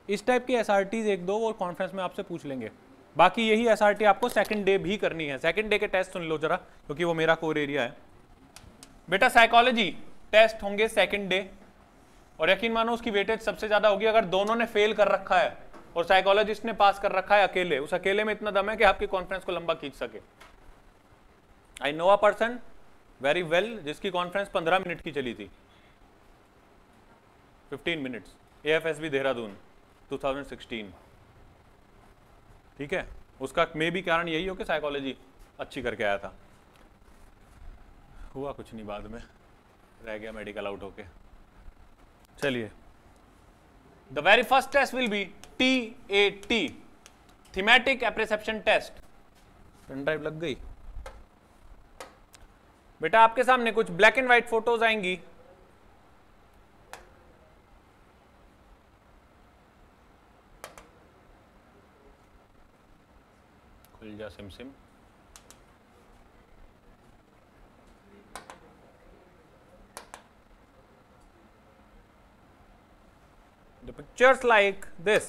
Speaker 1: इस टाइप की एसआरटीज 1-2 वो कॉन्फ्रेंस में आपसे पूछ लेंगे। बाकी यही एसआरटी आपको सेकंड डे भी करनी है। सेकंड डे के टेस्ट सुन लो जरा, क्योंकि वो मेरा कोर एरिया है। बेटा साइकोलॉजी टेस्ट होंगे सेकंड डे, और यकीन मानो उसकी वेटेज सबसे ज्यादा होगी अगर दोनों ने फेल कर रखा है और साइकोलॉजिस्ट ने पास कर रखा है अकेले। उस अकेले में इतना दम है कि आपकी कॉन्फ्रेंस को लंबा खींच सके। I know a person very well जिसकी कॉन्फ्रेंस 15 मिनट की चली थी, 15 मिनट्स, AFSB देहरादून 2016, ठीक है। उसका मे भी कारण यही हो कि साइकोलॉजी अच्छी करके आया था। हुआ कुछ नहीं, बाद में रह गया मेडिकल आउट होके। चलिए, the very first test will be TAT, thematic apperception test. Pen drive लग गई बेटा। आपके सामने कुछ ब्लैक एंड व्हाइट फोटोज आएंगी, खुल जा SIM SIM. The pictures like this.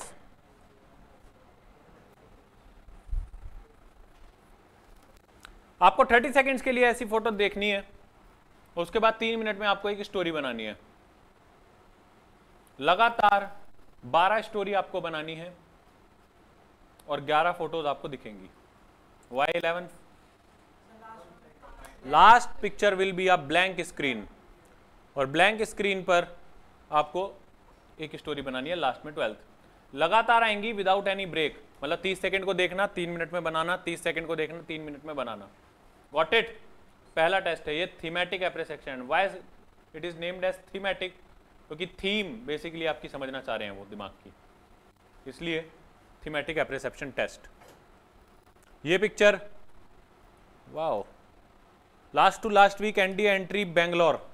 Speaker 1: आपको 30 सेकेंड्स के लिए ऐसी फोटो देखनी है, उसके बाद 3 मिनट में आपको एक स्टोरी बनानी है। लगातार 12 स्टोरी आपको बनानी है और 11 फोटोज आपको दिखेंगी। Why 11? Last picture will be a blank screen, और ब्लैंक स्क्रीन पर आपको एक स्टोरी बनानी है लास्ट में 12th। लगातार आएंगी विदाउट एनी ब्रेक, मतलब 30 सेकंड को देखना 3 मिनट में बनाना, 30 सेकंड को देखना 3 मिनट में बनाना। Got it? पहला टेस्ट है ये thematic appreciation. Why it is named as thematic? क्योंकि थीम बेसिकली आपकी समझना चाह रहे हैं वो दिमाग की, इसलिए थीमेटिक एप्रिसिएशन टेस्ट। ये picture, wow, last to last week ND entry Bangalore,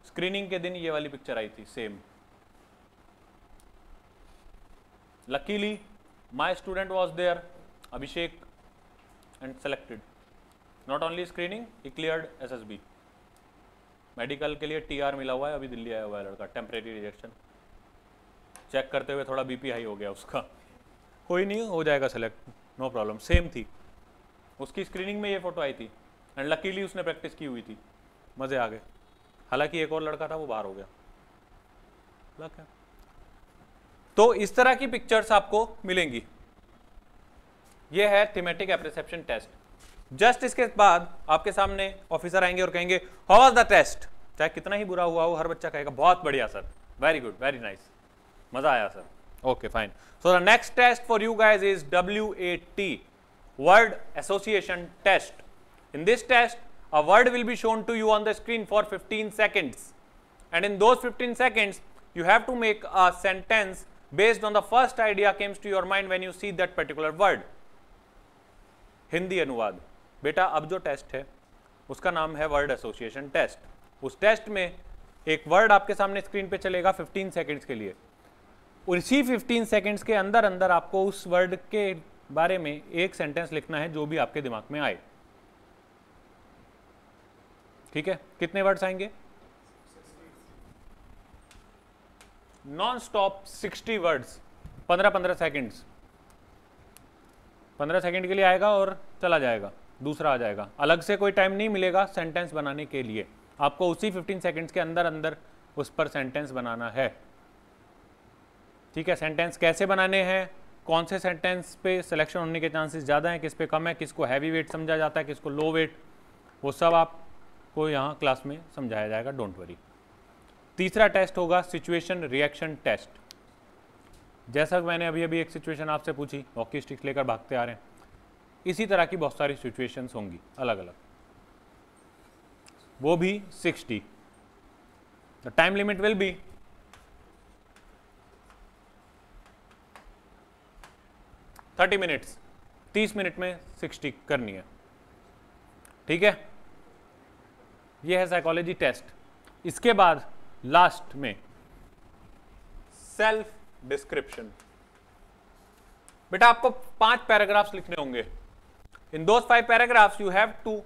Speaker 1: screening के दिन ये वाली पिक्चर आई थी same. Luckily, my student was there, Abhishek, and selected. Not only screening, he cleared SSB. Medical के लिए TR मिला हुआ है, अभी दिल्ली आया हुआ है लड़का, टेम्परेरी रिजेक्शन। चेक करते हुए थोड़ा BP हाई हो गया उसका, कोई नहीं, हो जाएगा सेलेक्ट, नो प्रॉब्लम। सेम थी उसकी स्क्रीनिंग में, ये फोटो आई थी, एंड लकीली उसने प्रैक्टिस की हुई थी, मजे आ गए। हालांकि एक और लड़का था वो बाहर हो गया। लक है। तो इस तरह की पिक्चर्स आपको मिलेंगी। ये है थीमेटिक एप्रिसिएशन टेस्ट। जस्ट इसके बाद आपके सामने ऑफिसर आएंगे और कहेंगे हाउ वाज द टेस्ट। चाहे कितना ही बुरा हुआ हो, हर बच्चा कहेगा बहुत बढ़िया sir, very good, very nice, मजा आया sir. Okay fine. So the next test for you guys is WAT, word association test. In this test a word will be shown to you on the screen for 15 seconds, and in those 15 seconds you have to make a sentence based on the first idea comes to your mind when you see that particular word. Hindi अनुवाद। बेटा अब जो test है उसका नाम है word association test. उस test में एक वर्ड आपके सामने स्क्रीन पे चलेगा 15 सेकंड्स के लिए। उसी 15 सेकंड्स के अंदर अंदर आपको उस वर्ड के बारे में एक सेंटेंस लिखना है जो भी आपके दिमाग में आए। ठीक है, कितने वर्ड्स आएंगे? Non stop 60 words, 15-15 seconds. 15 second के लिए आएगा और चला जाएगा, दूसरा आ जाएगा। अलग से कोई टाइम नहीं मिलेगा सेंटेंस बनाने के लिए, आपको उसी 15 सेकेंड्स के अंदर अंदर उस पर सेंटेंस बनाना है। ठीक है, सेंटेंस कैसे बनाने हैं, कौन से सेंटेंस पे सिलेक्शन होने के चांसेस ज़्यादा हैं, किस पे कम है, किसको हैवी वेट समझा जाता है, किसको लो वेट, वो सब आपको यहाँ क्लास में समझाया जाएगा, डोंट वरी। तीसरा टेस्ट होगा सिचुएशन रिएक्शन टेस्ट। जैसा कि मैंने अभी अभी एक सिचुएशन आपसे पूछी, हॉकी स्टिक्स लेकर भागते आ रहे हैं, इसी तरह की बहुत सारी सिचुएशंस होंगी अलग अलग, वो भी 60। The time limit will be 30 minutes, 30 minute में 60 करनी है। ठीक है, ये है साइकोलॉजी टेस्ट। इसके बाद लास्ट में सेल्फ डिस्क्रिप्शन। बेटा आपको 5 पैराग्राफ्स लिखने होंगे। In those 5 paragraphs you have to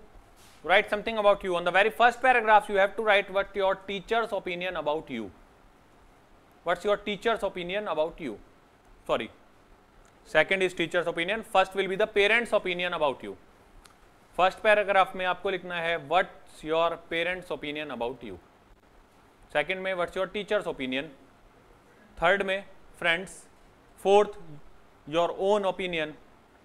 Speaker 1: write something about you. On the very first paragraph you have to write what your teacher's opinion about you. What's your teacher's opinion about you? Sorry, second is teacher's opinion, first will be the parents' opinion about you. First paragraph में आपको लिखना है what's your parents' opinion about you. Second में what's your teacher's opinion. Third में friends. Fourth your own opinion.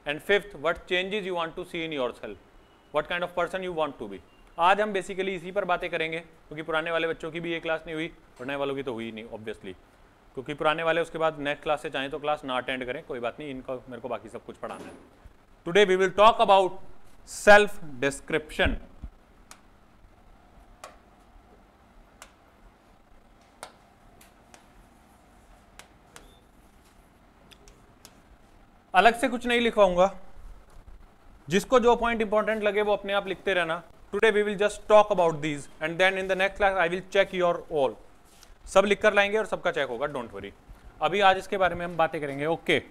Speaker 1: And fifth what changes you want to see in yourself. What kind of person you want to be. आज हम basically इसी पर बातें करेंगे, क्योंकि पुराने वाले बच्चों की भी ये क्लास नहीं हुई और नए वालों की तो हुई नहीं ऑब्वियसली, क्योंकि पुराने वाले उसके बाद नेक्स्ट क्लास से चाहें तो क्लास ना अटेंड करें, कोई बात नहीं, इनको मेरे को बाकी सब कुछ पढ़ाना है। Today we will talk about self description. अलग से कुछ नहीं लिखवाऊंगा, जिसको जो पॉइंट इंपॉर्टेंट लगे वो अपने आप लिखते रहना. Today we will just talk about these and then in the next class I will check your all. सब लिख कर लाएंगे और सबका चेक होगा, डोंट वरी. अभी आज इसके बारे में हम बातें करेंगे. Okay,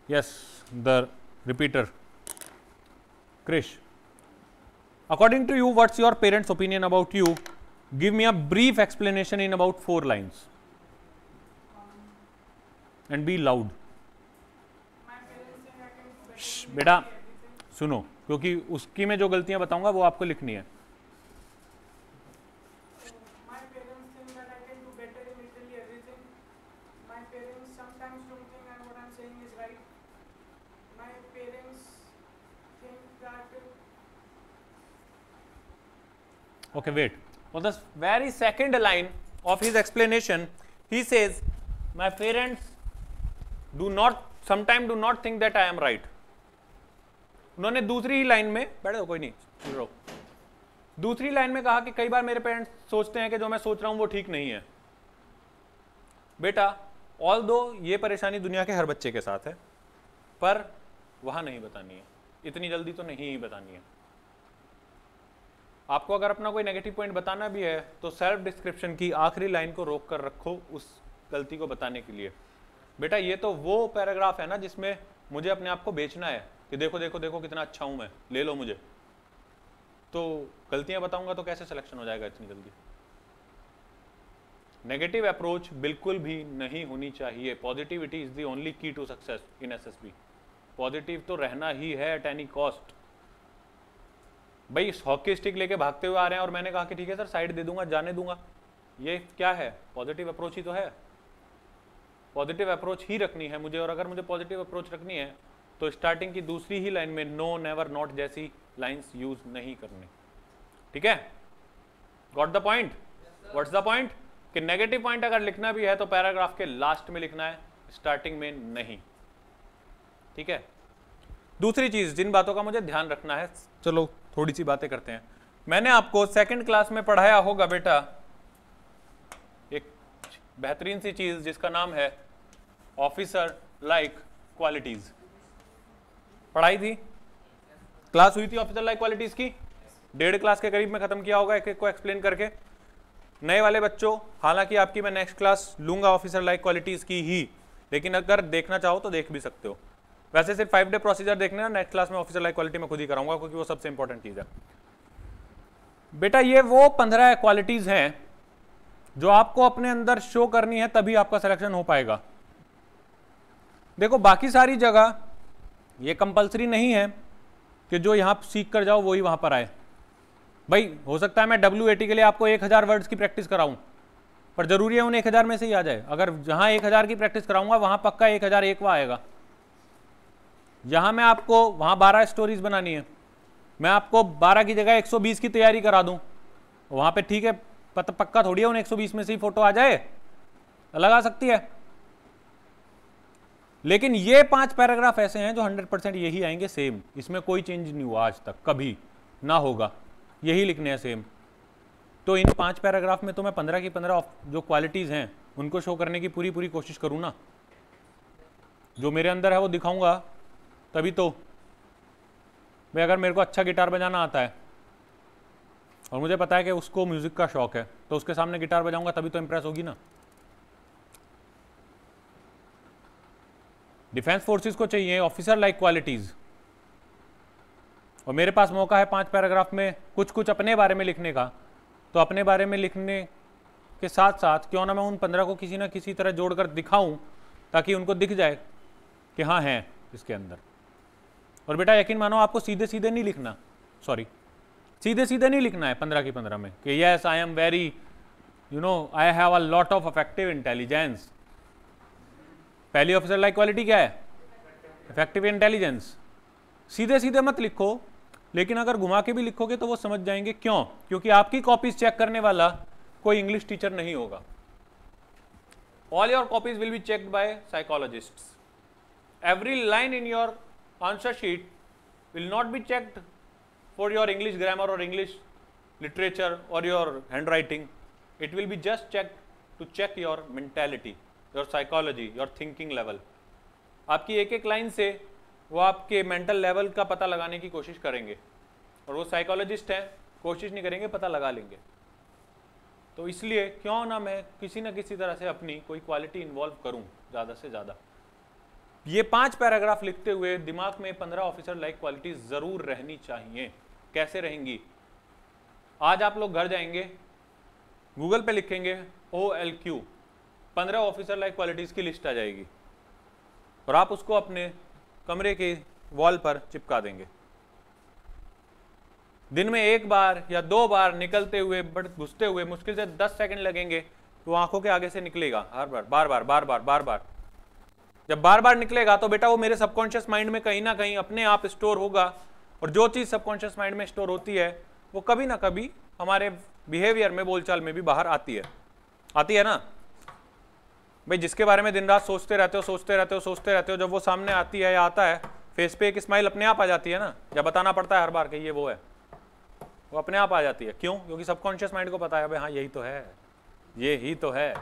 Speaker 1: yes, the repeater Krish. According to you what's your parents opinion about you? Give me a brief explanation in about 4 lines and be loud. बेटा सुनो, क्योंकि उसकी मैं जो गलतियां बताऊंगा वो आपको लिखनी है. Okay, wait. On the very second line of his explanation, he says, "My parents sometimes do not think that I am right." उन्होंने दूसरी ही लाइन में, बैठो कोई नहीं, चल रहो, दूसरी लाइन में कहा कि कई बार मेरे पेरेंट्स सोचते हैं कि जो मैं सोच रहा हूं वो ठीक नहीं है. बेटा, ऑल्दो ये परेशानी दुनिया के हर बच्चे के साथ है, पर वहां नहीं बतानी है, इतनी जल्दी तो नहीं ही बतानी है. आपको अगर अपना कोई नेगेटिव पॉइंट बताना भी है तो सेल्फ डिस्क्रिप्शन की आखिरी लाइन को रोक कर रखो उस गलती को बताने के लिए. बेटा ये तो वो पैराग्राफ है ना जिसमें मुझे अपने आप को बेचना है कि देखो देखो देखो कितना अच्छा हूं मैं, ले लो मुझे. तो गलतियां बताऊंगा तो कैसे सिलेक्शन हो जाएगा इतनी जल्दी? नेगेटिव अप्रोच बिल्कुल भी नहीं होनी चाहिए. Positivity is the only key to success in SSB. Positive तो रहना ही है एट एनी कॉस्ट. भाई हॉकी स्टिक लेके भागते हुए आ रहे हैं और मैंने कहा कि ठीक है सर साइड दे दूंगा, जाने दूंगा, ये क्या है? पॉजिटिव अप्रोच ही तो है. पॉजिटिव अप्रोच ही रखनी है मुझे, और अगर मुझे पॉजिटिव अप्रोच रखनी है तो स्टार्टिंग की दूसरी ही लाइन में नो, नेवर, नॉट जैसी लाइंस यूज नहीं करनी. ठीक है? Got the point? What's the point? कि नेगेटिव पॉइंट अगर लिखना भी है तो पैराग्राफ के लास्ट में लिखना है, स्टार्टिंग में नहीं. ठीक है? दूसरी चीज जिन बातों का मुझे ध्यान रखना है, चलो थोड़ी सी बातें करते हैं. मैंने आपको सेकंड क्लास में पढ़ाया होगा बेटा एक बेहतरीन सी चीज जिसका नाम है ऑफिसर लाइक क्वालिटीज. पढ़ाई थी, क्लास हुई थी ऑफिसर लाइक क्वालिटीज की. 1.5 क्लास के करीब में खत्म किया होगा एक एक को एक्सप्लेन करके. नए वाले बच्चों, हालांकि आपकी मैं नेक्स्ट क्लास लूंगा ऑफिसर लाइक क्वालिटीज की ही, लेकिन अगर देखना चाहो तो देख भी सकते हो. वैसे सिर्फ 5 डे प्रोसीजर देखने ना, नेक्स्ट क्लास में ऑफिसर लाइक क्वालिटी में खुद ही कराऊंगा क्योंकि वो सबसे इंपॉर्टेंट चीज है. बेटा ये वो 15 क्वालिटीज हैं जो आपको अपने अंदर शो करनी है, तभी आपका सिलेक्शन हो पाएगा. देखो बाकी सारी जगह ये कंपलसरी नहीं है कि जो यहां सीख कर जाओ वही वहां पर आए. भाई हो सकता है मैं WAT के लिए आपको 1000 वर्ड्स की प्रैक्टिस कराऊं, पर जरूरी है उन 1000 में से ही आ जाए. अगर जहां 1000 की प्रैक्टिस कराऊंगा वहां पक्का 1001वां आएगा. यहां मैं आपको वहां 12 स्टोरीज बनानी है, मैं आपको 12 की जगह 120 की तैयारी करा दूं, वहां पे ठीक है पक्का थोड़ी है उन 120 में से ही फोटो आ जाए, अलग आ सकती है. लेकिन ये 5 पैराग्राफ ऐसे हैं जो 100% यही आएंगे सेम, इसमें कोई चेंज नहीं हुआ आज तक, कभी ना होगा, यही लिखने हैं सेम. तो इन 5 पैराग्राफ में तो मैं 15 की 15 जो क्वालिटीज हैं उनको शो करने की पूरी पूरी कोशिश करूं ना. जो मेरे अंदर है वो दिखाऊंगा तभी तो. भाई अगर मेरे को अच्छा गिटार बजाना आता है और मुझे पता है कि उसको म्यूजिक का शौक है, तो उसके सामने गिटार बजाऊंगा तभी तो इंप्रेस होगी ना. डिफेंस फोर्सेस को चाहिए ऑफिसर लाइक क्वालिटीज, और मेरे पास मौका है 5 पैराग्राफ में कुछ कुछ अपने बारे में लिखने का. तो अपने बारे में लिखने के साथ साथ क्यों ना मैं उन 15 को किसी ना किसी तरह जोड़कर दिखाऊं ताकि उनको दिख जाए कि हाँ है इसके अंदर. और बेटा यकीन मानो आपको सीधे सीधे नहीं लिखना, सीधे सीधे नहीं लिखना है 15 की 15 में कि yes I am very I have a lot of affective intelligence. पहली ऑफिसर लाइक क्वालिटी क्या है? Effective intelligence. सीधे सीधे मत लिखो, लेकिन अगर घुमा के भी लिखोगे तो वो समझ जाएंगे. क्यों? क्योंकि आपकी कॉपीज चेक करने वाला कोई इंग्लिश टीचर नहीं होगा. All your copies will be checked by psychologists. Every line in your answer sheet will not be checked for your English grammar or English literature or your handwriting. It will be just checked to check your mentality, your psychology, your thinking level. आपकी एक एक line से वो आपके mental level का पता लगाने की कोशिश करेंगे, और वो साइकोलॉजिस्ट हैं, कोशिश नहीं करेंगे, पता लगा लेंगे। तो इसलिए क्यों ना मैं किसी न किसी तरह से अपनी कोई क्वालिटी इन्वॉल्व करूं ज़्यादा से ज़्यादा। ये 5 पैराग्राफ लिखते हुए दिमाग में 15 ऑफिसर लाइक क्वालिटी ज़रूर रहनी चाहिए। कैसे रहेंगी? आज आप लोग घर जाएंगे, गूगल पे लिखेंगे OLQ, 15 ऑफिसर लाइक क्वालिटीज़ की लिस्ट आ जाएगी, और आप उसको अपने कमरे के वॉल पर चिपका देंगे। दिन में 1 बार या 2 बार निकलते हुए घुसते हुए मुश्किल से 10 सेकंड लगेंगे, तो आंखों के आगे से निकलेगा हर बार, बार बार बार बार बार बार। जब बार बार निकलेगा तो बेटा वो मेरे सबकॉन्शियस माइंड में कहीं ना कहीं अपने आप स्टोर होगा, और जो चीज़ सबकॉन्शियस माइंड में स्टोर होती है वो कभी ना कभी हमारे बिहेवियर में, बोलचाल में भी बाहर आती है ना भाई। जिसके बारे में दिन रात सोचते रहते हो, जब वो सामने आती है या आता है, फेस पे एक स्माइल अपने आप आ जाती है ना, जब बताना पड़ता है हर बार कि ये वो है, वो अपने आप आ जाती है। क्यों? क्योंकि सबकॉन्शियस माइंड को पता है भाई हाँ यही तो है, ये ही तो है।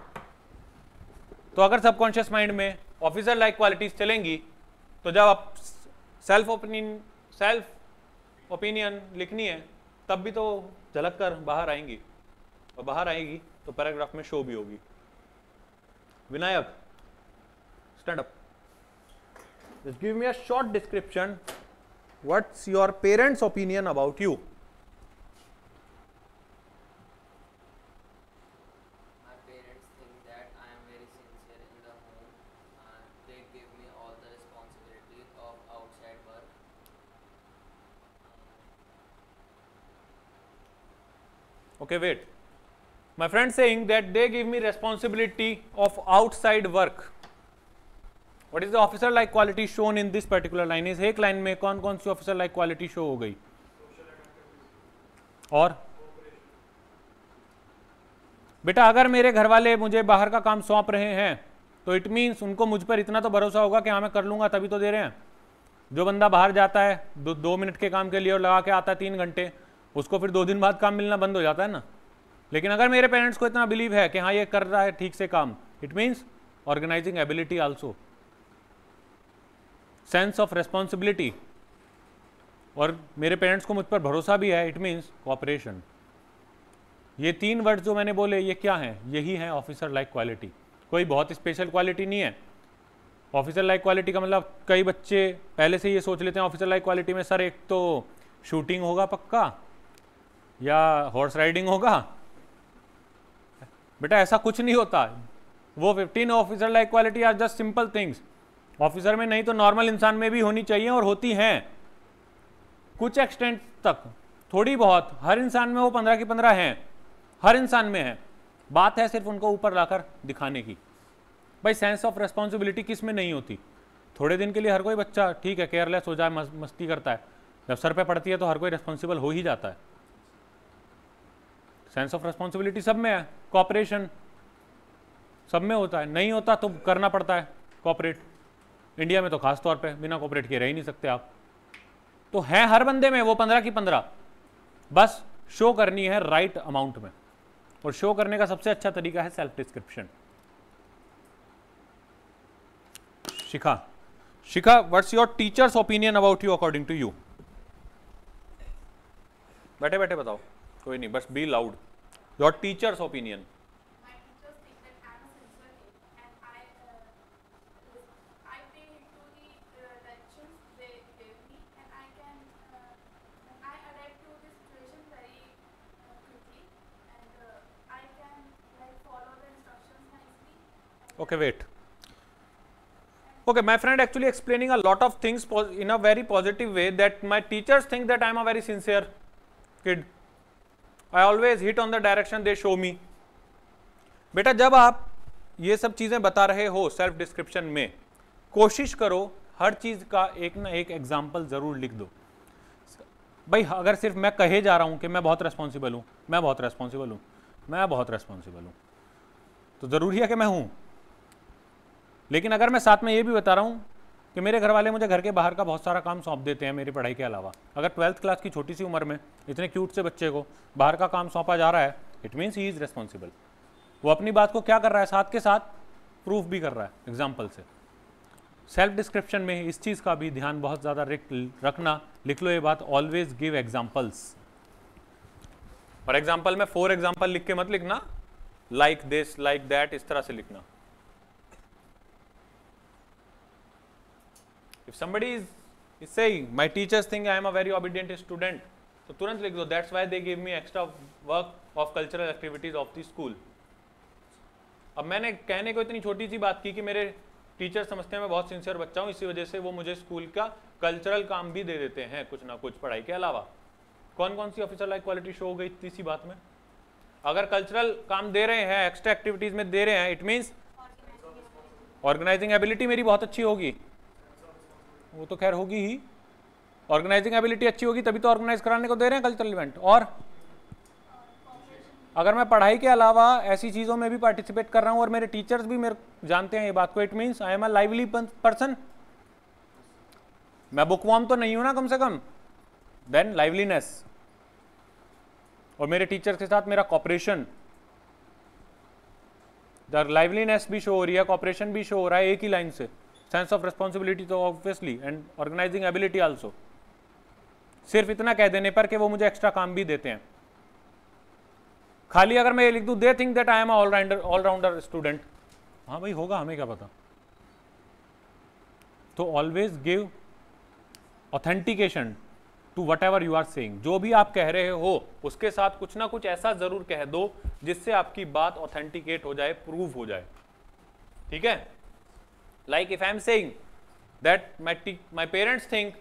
Speaker 1: तो अगर सबकॉन्शियस माइंड में ऑफिसर लाइक क्वालिटीज चलेंगी, तो जब आप सेल्फ ओपिनियन लिखनी है तब भी तो झलक कर बाहर आएंगी, और बाहर आएगी तो पैराग्राफ में शो भी होगी। Vinayak, stand up, just give me a short description, what's your parents opinion about you? Okay, wait. My friend saying that they give me responsibility of outside work. What is the officer like quality shown in this particular line? इस एक line में कौन कौन सी officer like quality show हो गई? और बेटा अगर मेरे घर वाले मुझे बाहर का काम सौंप रहे हैं तो इट मीन्स उनको मुझ पर इतना तो भरोसा होगा कि हाँ मैं कर लूंगा, तभी तो दे रहे हैं। जो बंदा बाहर जाता है 2 मिनट के काम के लिए और लगा के आता है 3 घंटे, उसको फिर 2 दिन बाद काम मिलना बंद हो जाता है ना। लेकिन अगर मेरे पेरेंट्स को इतना बिलीव है कि हाँ ये कर रहा है ठीक से काम, it means organising ability also, sense of responsibility, और मेरे पेरेंट्स को मुझ पर भरोसा भी है, इट मीन्स कोऑपरेशन। ये 3 वर्ड जो मैंने बोले ये क्या हैं? यही है ऑफिसर लाइक क्वालिटी। कोई बहुत स्पेशल क्वालिटी नहीं है। ऑफिसर लाइक क्वालिटी का मतलब कई बच्चे पहले से ये सोच लेते हैं ऑफिसर लाइक क्वालिटी में सर एक तो शूटिंग होगा पक्का या हॉर्स राइडिंग होगा। बेटा ऐसा कुछ नहीं होता। वो 15 officer like quality are just simple things. Officer में नहीं तो नॉर्मल इंसान में भी होनी चाहिए, और होती हैं कुछ एक्सटेंट तक, थोड़ी बहुत। हर इंसान में वो 15 की 15 हैं, हर इंसान में है। बात है सिर्फ उनको ऊपर लाकर दिखाने की। भाई सेंस ऑफ रेस्पॉन्सिबिलिटी किस में नहीं होती? थोड़े दिन के लिए हर कोई बच्चा ठीक है केयरलेस हो जाए, मस्ती करता है, जब सर पे पड़ती है तो हर कोई रेस्पॉन्सिबल हो ही जाता है। सेंस ऑफ रेस्पॉन्सिबिलिटी सब में है, कोऑपरेशन सब में होता है। नहीं होता तो करना पड़ता है कोऑपरेट। इंडिया में तो खास तौर पे बिना कोऑपरेट किए रह ही नहीं सकते आप। तो है हर बंदे में वो 15 की 15, बस शो करनी है राइट अमाउंट में। और शो करने का सबसे अच्छा तरीका है self description. Shikha, what's your teachers opinion about you according to you? बैठे बैठे बताओ, कोई नहीं, बस be loud. Your teachers opinion. Okay, wait. Okay, my friend actually explaining a lot of things in a very positive way, that my teachers think that I am a very sincere kid. I always hit on the direction they show me. बेटा जब आप ये सब चीज़ें बता रहे हो self description में, कोशिश करो हर चीज़ का एक ना एक एग्जाम्पल ज़रूर लिख दो। भाई अगर सिर्फ मैं कहे जा रहा हूँ कि मैं बहुत रेस्पॉन्सिबल हूँ, मैं बहुत रेस्पॉन्सिबल हूँ, मैं बहुत रेस्पॉन्सिबल हूँ, तो ज़रूरी है कि मैं हूँ। लेकिन अगर मैं साथ में ये भी बता रहा हूँ कि मेरे घर वाले मुझे घर के बाहर का बहुत सारा काम सौंप देते हैं मेरी पढ़ाई के अलावा, अगर 12th क्लास की छोटी सी उम्र में इतने क्यूट से बच्चे को बाहर का काम सौंपा जा रहा है, it means he is responsible. वो अपनी बात को क्या कर रहा है, साथ के साथ प्रूफ भी कर रहा है एग्जाम्पल से। सेल्फ डिस्क्रिप्शन में इस चीज़ का भी ध्यान बहुत ज़्यादा रखना, लिख लो ये बात, always give examples. For example में 4 एग्जाम्पल लिख के मत लिखना, लाइक दिस लाइक दैट, इस तरह से लिखना। If somebody is saying my teachers think I am a very obedient student, तो तुरंत लिख दो that's why they give me extra work of cultural activities of the school. अब मैंने कहने को इतनी छोटी सी बात की कि मेरे टीचर समझते हैं मैं बहुत सिंसियर बच्चा हूँ, इसी वजह से वो मुझे स्कूल का कल्चरल काम भी दे देते हैं कुछ ना कुछ पढ़ाई के अलावा। कौन कौन सी ऑफिसर लाइक क्वालिटी शो हो गई इतनी सी बात में? अगर कल्चरल काम दे रहे हैं, एक्स्ट्रा एक्टिविटीज में दे रहे हैं, इट मीन्स ऑर्गेनाइजिंग एबिलिटी मेरी बहुत अच्छी होगी। वो तो खैर होगी ही, ऑर्गेनाइजिंग एबिलिटी अच्छी होगी तभी तो ऑर्गेनाइज कराने को दे रहे हैं कल्चरल इवेंट। और अगर मैं पढ़ाई के अलावा ऐसी चीज़ों में भी पार्टिसिपेट कर रहा हूं और मेरे टीचर्स भी मेरे जानते हैं ये बात को, it means I am a lively person. मैं बुकवॉर्म तो नहीं हूं ना कम से कम, देन लाइवलीनेस। और मेरे टीचर्स के साथ मेरा कॉपरेशन, द लाइवलीनेस भी शो हो रही है, कॉपरेशन भी शो हो रहा है एक ही लाइन से। सेंस ऑफ रिस्पॉन्सिबिलिटी तो obviously, and organising ability also. सिर्फ इतना कह देने पर कि वो मुझे एक्स्ट्रा काम भी देते हैं। खाली अगर मैं ये लिख दूं they think that I am allrounder student, हाँ भाई होगा, हमें क्या पता। तो always give authentication to whatever you are saying. जो भी आप कह रहे हो उसके साथ कुछ ना कुछ ऐसा जरूर कह दो जिससे आपकी बात ऑथेंटिकेट हो जाए, प्रूव हो जाए। ठीक है, like if I am saying that my parents think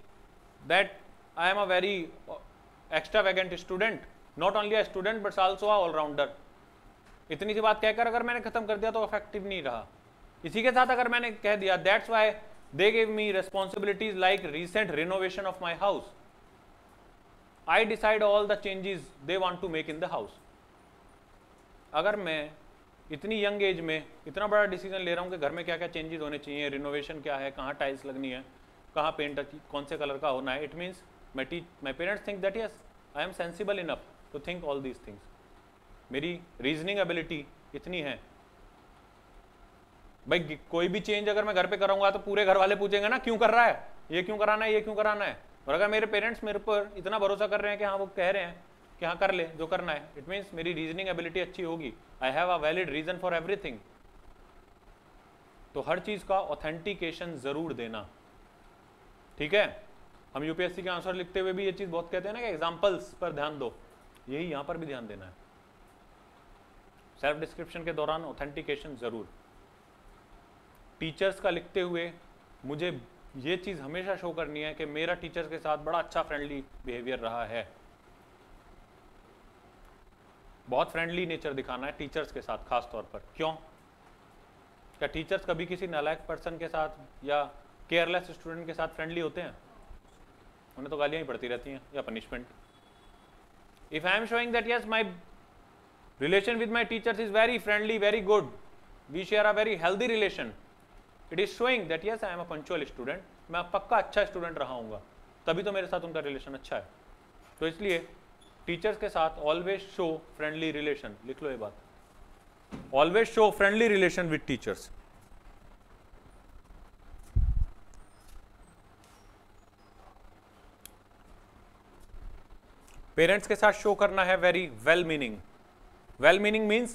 Speaker 1: that I am a very extravagant student, not only a student but also a allrounder. इतनी सी बात कहकर अगर मैंने खत्म कर दिया तो इफेक्टिव नहीं रहा। इसी के साथ अगर मैंने कह दिया that's why they give me responsibilities like recent renovation of my house, I decide all the changes they want to make in the house. अगर मैं इतनी यंग एज में इतना बड़ा डिसीजन ले रहा हूँ कि घर में क्या क्या चेंजेस होने चाहिए, रिनोवेशन क्या है, कहाँ टाइल्स लगनी है, कहाँ पेंट कौन से कलर का होना है, it means my parents think that yes I am sensible enough to think all these things. मेरी रीजनिंग एबिलिटी इतनी है। भाई कोई भी चेंज अगर मैं घर पे कराऊंगा तो पूरे घर वाले पूछेंगे ना क्यों कर रहा है, ये क्यों कराना है, ये क्यों कराना है। और अगर मेरे पेरेंट्स मेरे पर इतना भरोसा कर रहे हैं कि हाँ वो कह रहे हैं कि हाँ कर ले जो करना है, इट मीन्स मेरी रीजनिंग एबिलिटी अच्छी होगी। I have a valid reason for everything. तो हर चीज का ऑथेंटिकेशन जरूर देना। ठीक है, हम यूपीएससी के आंसर लिखते हुए भी ये चीज बहुत कहते हैं ना कि एग्जाम्पल्स पर ध्यान दो, यही यहां पर भी ध्यान देना है। सेल्फ डिस्क्रिप्शन के दौरान ऑथेंटिकेशन जरूर। टीचर्स का लिखते हुए मुझे ये चीज हमेशा शो करनी है कि मेरा टीचर्स के साथ बड़ा अच्छा फ्रेंडली बिहेवियर रहा है। बहुत फ्रेंडली नेचर दिखाना है टीचर्स के साथ खास तौर पर। क्यों? क्या टीचर्स कभी किसी नालायक पर्सन के साथ या केयरलेस स्टूडेंट के साथ फ्रेंडली होते हैं? उन्हें तो गालियां ही पड़ती रहती हैं या punishment. If I am showing that yes my relation with my teachers is very friendly, very good, we share a very healthy relation, it is showing that yes I am a punctual student, मैं पक्का अच्छा student रहा हूँगा, तभी तो मेरे साथ उनका relation अच्छा है। तो इसलिए टीचर्स के साथ ऑलवेज शो फ्रेंडली रिलेशन। लिख लो ये बात, always show friendly relation with teachers. Parents के साथ शो करना है very well meaning. Well meaning means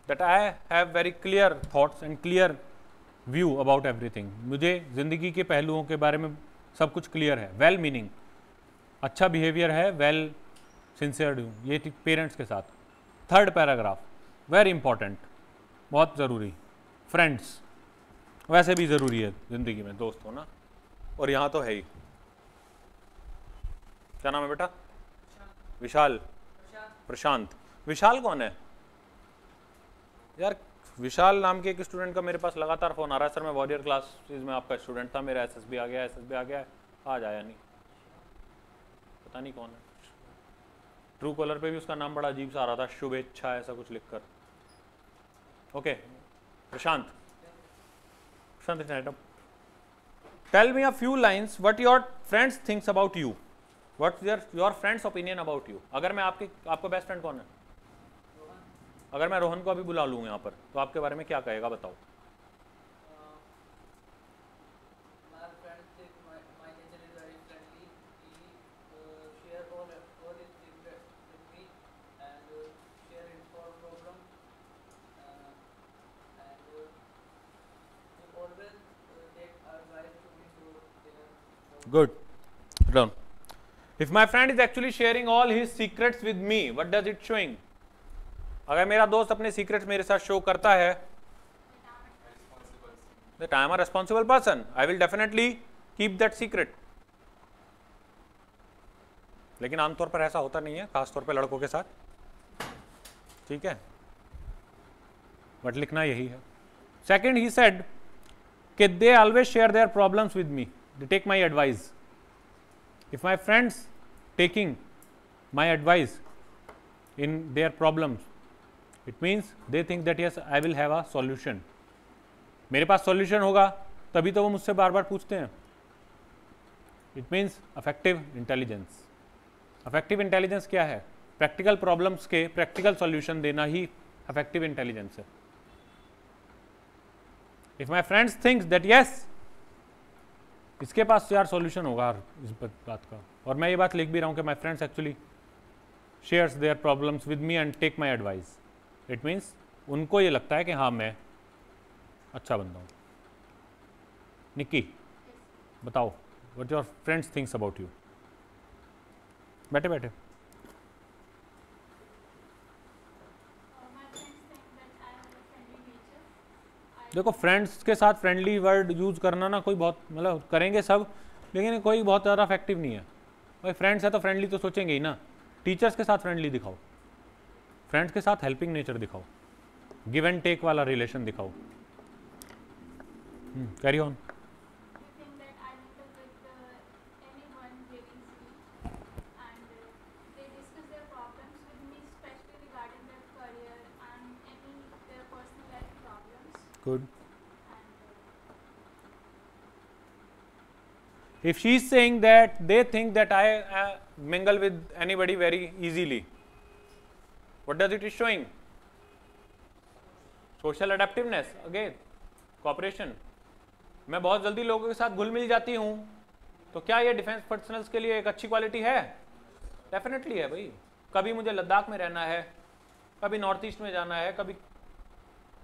Speaker 1: that I have very clear thoughts and clear view about everything. मुझे जिंदगी के पहलुओं के बारे में सब कुछ क्लियर है। वेल मीनिंग, अच्छा बिहेवियर है, वेल सिंसियर हूँ, ये पेरेंट्स के साथ। थर्ड पैराग्राफ वेरी इंपॉर्टेंट, बहुत ज़रूरी। फ्रेंड्स वैसे भी ज़रूरी है ज़िंदगी में, दोस्त हो ना, और यहाँ तो है ही। क्या नाम है बेटा? विशाल। प्रशांत। विशाल कौन है यार? विशाल नाम के एक स्टूडेंट का मेरे पास लगातार फोन आ रहा है, सर मैं वॉरियर क्लासेस में आपका स्टूडेंट था, मेरा एसएसबी आ गया, एसएसबी आ गया, आज आया नहीं, पता नहीं कौन है। ट्रू कॉलर पे भी उसका नाम बड़ा अजीब सा आ रहा था, शुभेच्छा ऐसा कुछ लिखकर। Okay Prashant, Prashant, tell me a few lines what your friends thinks about you, what's your friends opinion about you. अगर मैं आपका बेस्ट फ्रेंड कौन है? अगर मैं रोहन को अभी बुला लूँ यहाँ पर तो आपके बारे में क्या कहेगा बताओ? Good. Done. If my friend is actually sharing all his secrets with me, what does it showing? अगर मेरा दोस्त अपने सीक्रेट्स मेरे साथ शो करता है, that I am a responsible person, I will definitely keep that secret. लेकिन आमतौर पर ऐसा होता नहीं है, खासतौर पर लड़कों के साथ, ठीक है, बट लिखना यही है. Second, he said कि they always share their problems with me, they take my advice. If my friends taking my advice in their problems, it means they think that yes, I will have a solution. मेरे पास solution होगा तभी तो वो मुझसे बार बार पूछते हैं. It means affective intelligence. Affective intelligence क्या है? Practical problems के practical solution देना ही affective intelligence है. If my friends thinks that yes, इसके पास यार सॉल्यूशन होगा इस बात का, और मैं ये बात लिख भी रहा हूँ कि my friends actually shares their problems with me and take my advice. It means उनको ये लगता है कि हाँ मैं अच्छा बंदा हूँ. निक्की बताओ, what your friends thinks about you. बैठे बैठे. देखो, फ्रेंड्स के साथ फ्रेंडली वर्ड यूज़ करना ना कोई बहुत, मतलब करेंगे सब, लेकिन कोई बहुत ज़्यादा इफेक्टिव नहीं है. भाई फ्रेंड्स है तो फ्रेंडली तो सोचेंगे ही ना. टीचर्स के साथ फ्रेंडली दिखाओ, फ्रेंड्स के साथ हेल्पिंग नेचर दिखाओ, गिव एंड टेक वाला रिलेशन दिखाओ. Carry on. Good. If she is saying that they think that I mingle with anybody very easily, what does it is showing? Social adaptiveness, again, cooperation. मैं बहुत जल्दी लोगों के साथ घुल मिल जाती हूँ, तो क्या ये डिफेंस पर्सनल्स के लिए एक अच्छी क्वालिटी है? डेफिनेटली है भाई. कभी मुझे लद्दाख में रहना है, कभी नॉर्थ ईस्ट में जाना है, कभी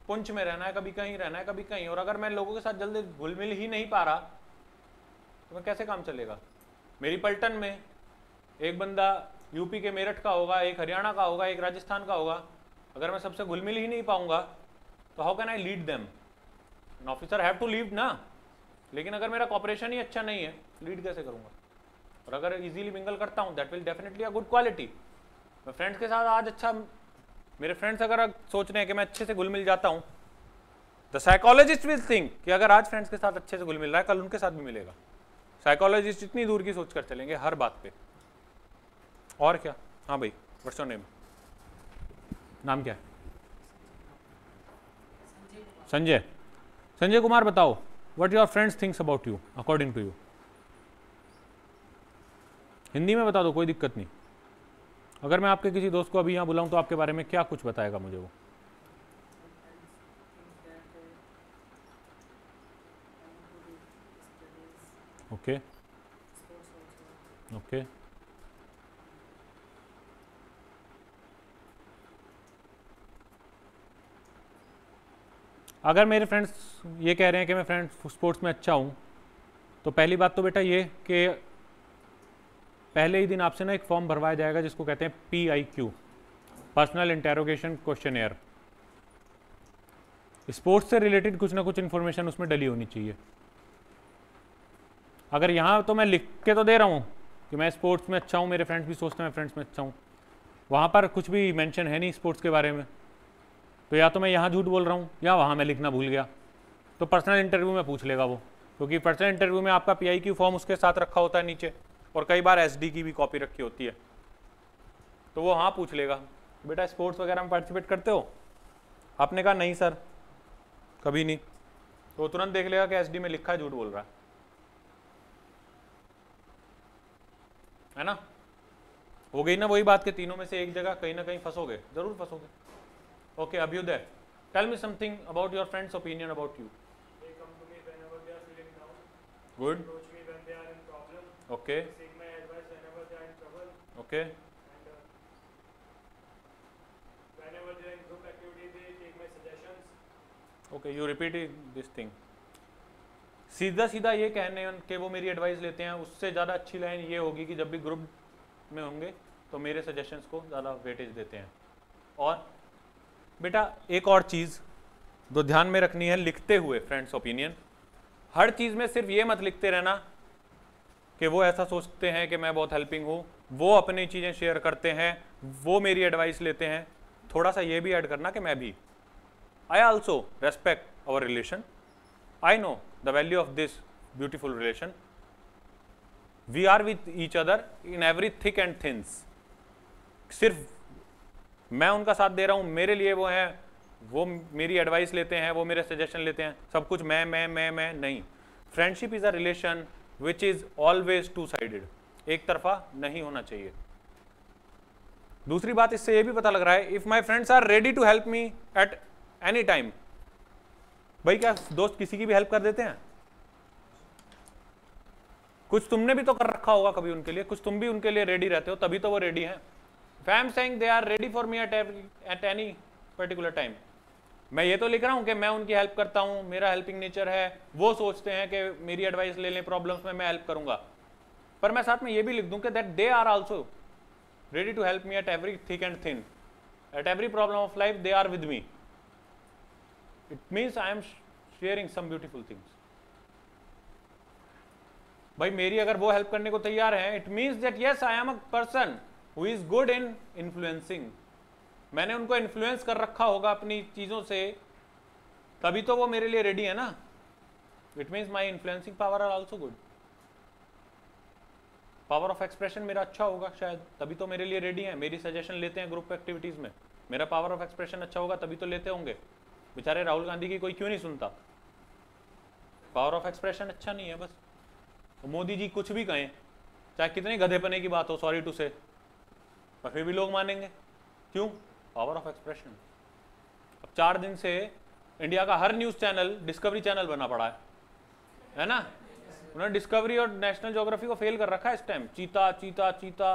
Speaker 1: पुंछ में रहना है, कभी कहीं रहना है, कभी कहीं, और अगर मैं लोगों के साथ जल्दी घुल मिल ही नहीं पा रहा तो मैं कैसे काम चलेगा? मेरी पलटन में एक बंदा यूपी के मेरठ का होगा, एक हरियाणा का होगा, एक राजस्थान का होगा. अगर मैं सबसे घुल मिल ही नहीं पाऊंगा तो how can I lead them? An officer have to lead ना. लेकिन अगर मेरा कॉपरेशन ही अच्छा नहीं है, लीड कैसे करूंगा? और अगर इजीली मिंगल करता हूं, that will definitely a good quality. मैं फ्रेंड्स के साथ आज अच्छा, मेरे फ्रेंड्स अगर सोच रहे हैं कि मैं अच्छे से घुल मिल जाता हूं, द साइकोलॉजिस्ट विल थिंक कि अगर आज फ्रेंड्स के साथ अच्छे से घुल मिल रहा है, कल उनके साथ भी मिलेगा. साइकोलॉजिस्ट इतनी दूर की सोच कर चलेंगे हर बात पे. और क्या? हाँ भाई, व्हाट्स योर नेम? नाम क्या है? संजय. संजय कुमार, बताओ, what your friends thinks about you according to you. Hindi में बता दो, कोई दिक्कत नहीं. अगर मैं आपके किसी दोस्त को अभी यहाँ बुलाऊं तो आपके बारे में क्या कुछ बताएगा मुझे वो? Okay okay. अगर मेरे फ्रेंड्स ये कह रहे हैं कि मैं फ्रेंड्स स्पोर्ट्स में अच्छा हूँ, तो पहली बात तो बेटा ये कि पहले ही दिन आपसे ना एक फॉर्म भरवाया जाएगा जिसको कहते हैं PIQ, personal interrogation questionnaire. Sports से रिलेटेड कुछ ना कुछ इन्फॉर्मेशन उसमें डली होनी चाहिए. अगर यहाँ तो मैं लिख के तो दे रहा हूँ कि मैं स्पोर्ट्स में अच्छा हूँ, मेरे फ्रेंड्स भी सोचते हैं मैं फ्रेंड्स में अच्छा हूँ, वहाँ पर कुछ भी मेंशन है नहीं स्पोर्ट्स के बारे में, तो या तो मैं यहाँ झूठ बोल रहा हूँ या वहाँ मैं लिखना भूल गया. तो पर्सनल इंटरव्यू में पूछ लेगा वो, क्योंकि पर्सनल इंटरव्यू में आपका PIQ फॉर्म उसके साथ रखा होता है नीचे, और कई बार SD की भी कॉपी रखी होती है, तो वो हाँ पूछ लेगा, बेटा स्पोर्ट्स वगैरह में पार्टिसिपेट करते हो? आपने कहा नहीं सर, कभी नहीं, तो तुरंत देख लेगा कि SD में लिखा है, झूठ बोल रहा है ना. हो गई ना वही बात कि तीनों में से एक जगह कहीं ना कहीं फंसोगे, जरूर फंसोगे. Okay, Abhyudaya, tell me something about your friends opinion about you. Good. Okay okay. Okay, you repeat this thing. सीधा सीधा ये कहने कि वो मेरी एडवाइस लेते हैं, उससे ज़्यादा अच्छी लाइन ये होगी कि जब भी ग्रुप में होंगे तो मेरे सजेशंस को ज़्यादा वेटेज देते हैं। और बेटा एक और चीज़ जो ध्यान में रखनी है लिखते हुए, फ्रेंड्स ओपिनियन, हर चीज़ में सिर्फ ये मत लिखते रहना कि वो ऐसा सोचते हैं कि मैं बहुत हेल्पिंग हूँ, वो अपनी चीज़ें शेयर करते हैं, वो मेरी एडवाइस लेते हैं। थोड़ा सा ये भी ऐड करना कि मैं भी, I also respect our relation, I know the value of this beautiful relation, we are with each other in every thick and thins. सिर्फ मैं उनका साथ दे रहा हूँ, मेरे लिए वो हैं, वो मेरी एडवाइस लेते हैं, वो मेरे सजेशन लेते हैं, सब कुछ मैं नहीं। Friendship is a relation which is always two sided, एक तरफा नहीं होना चाहिए। दूसरी बात इससे ये भी पता लग रहा है, if my friends are ready to help me at any time, भाई क्या दोस्त किसी की भी हेल्प कर देते हैं? कुछ तुमने भी तो कर रखा होगा कभी उनके लिए, कुछ तुम भी उनके लिए रेडी रहते हो, तभी तो वो रेडी हैं। If I am saying they are ready for me at any particular time, मैं ये तो लिख रहा हूँ कि मैं उनकी हेल्प करता हूँ, मेरा हेल्पिंग नेचर है, वो सोचते हैं कि मेरी एडवाइस ले लें प्रॉब्लम्स में, मैं हेल्प करूँगा। पर मैं साथ में ये भी लिख दूँ कि that they are also ready to help me at every thick and thin, at every problem of life they are with me. It means I am sharing some beautiful things. भाई मेरी अगर वो हेल्प करने को तैयार है, it means that yes I am a person who is good in influencing, मैंने उनको इन्फ्लुएंस कर रखा होगा अपनी चीज़ों से, तभी तो वो मेरे लिए रेडी है ना। It means my influencing power are also good, power of expression मेरा अच्छा होगा शायद, तभी तो मेरे लिए रेडी है, मेरी सजेशन लेते हैं ग्रुप एक्टिविटीज़ में। मेरा पावर ऑफ एक्सप्रेशन अच्छा होगा तभी तो लेते होंगे। बेचारे राहुल गांधी की कोई क्यों नहीं सुनता? पावर ऑफ एक्सप्रेशन अच्छा नहीं है बस। तो मोदी जी कुछ भी कहें, चाहे कितने गधेपने की बात हो, सॉरी टू से, पर फिर भी लोग मानेंगे। क्यों? Power of expression. अब 4 दिन से इंडिया का हर न्यूज़ चैनल डिस्कवरी चैनल बना पड़ा है ना? उन्होंने डिस्कवरी और नेशनल ज्योग्राफी को फेल कर रखा है इस टाइम। चीता चीता चीता,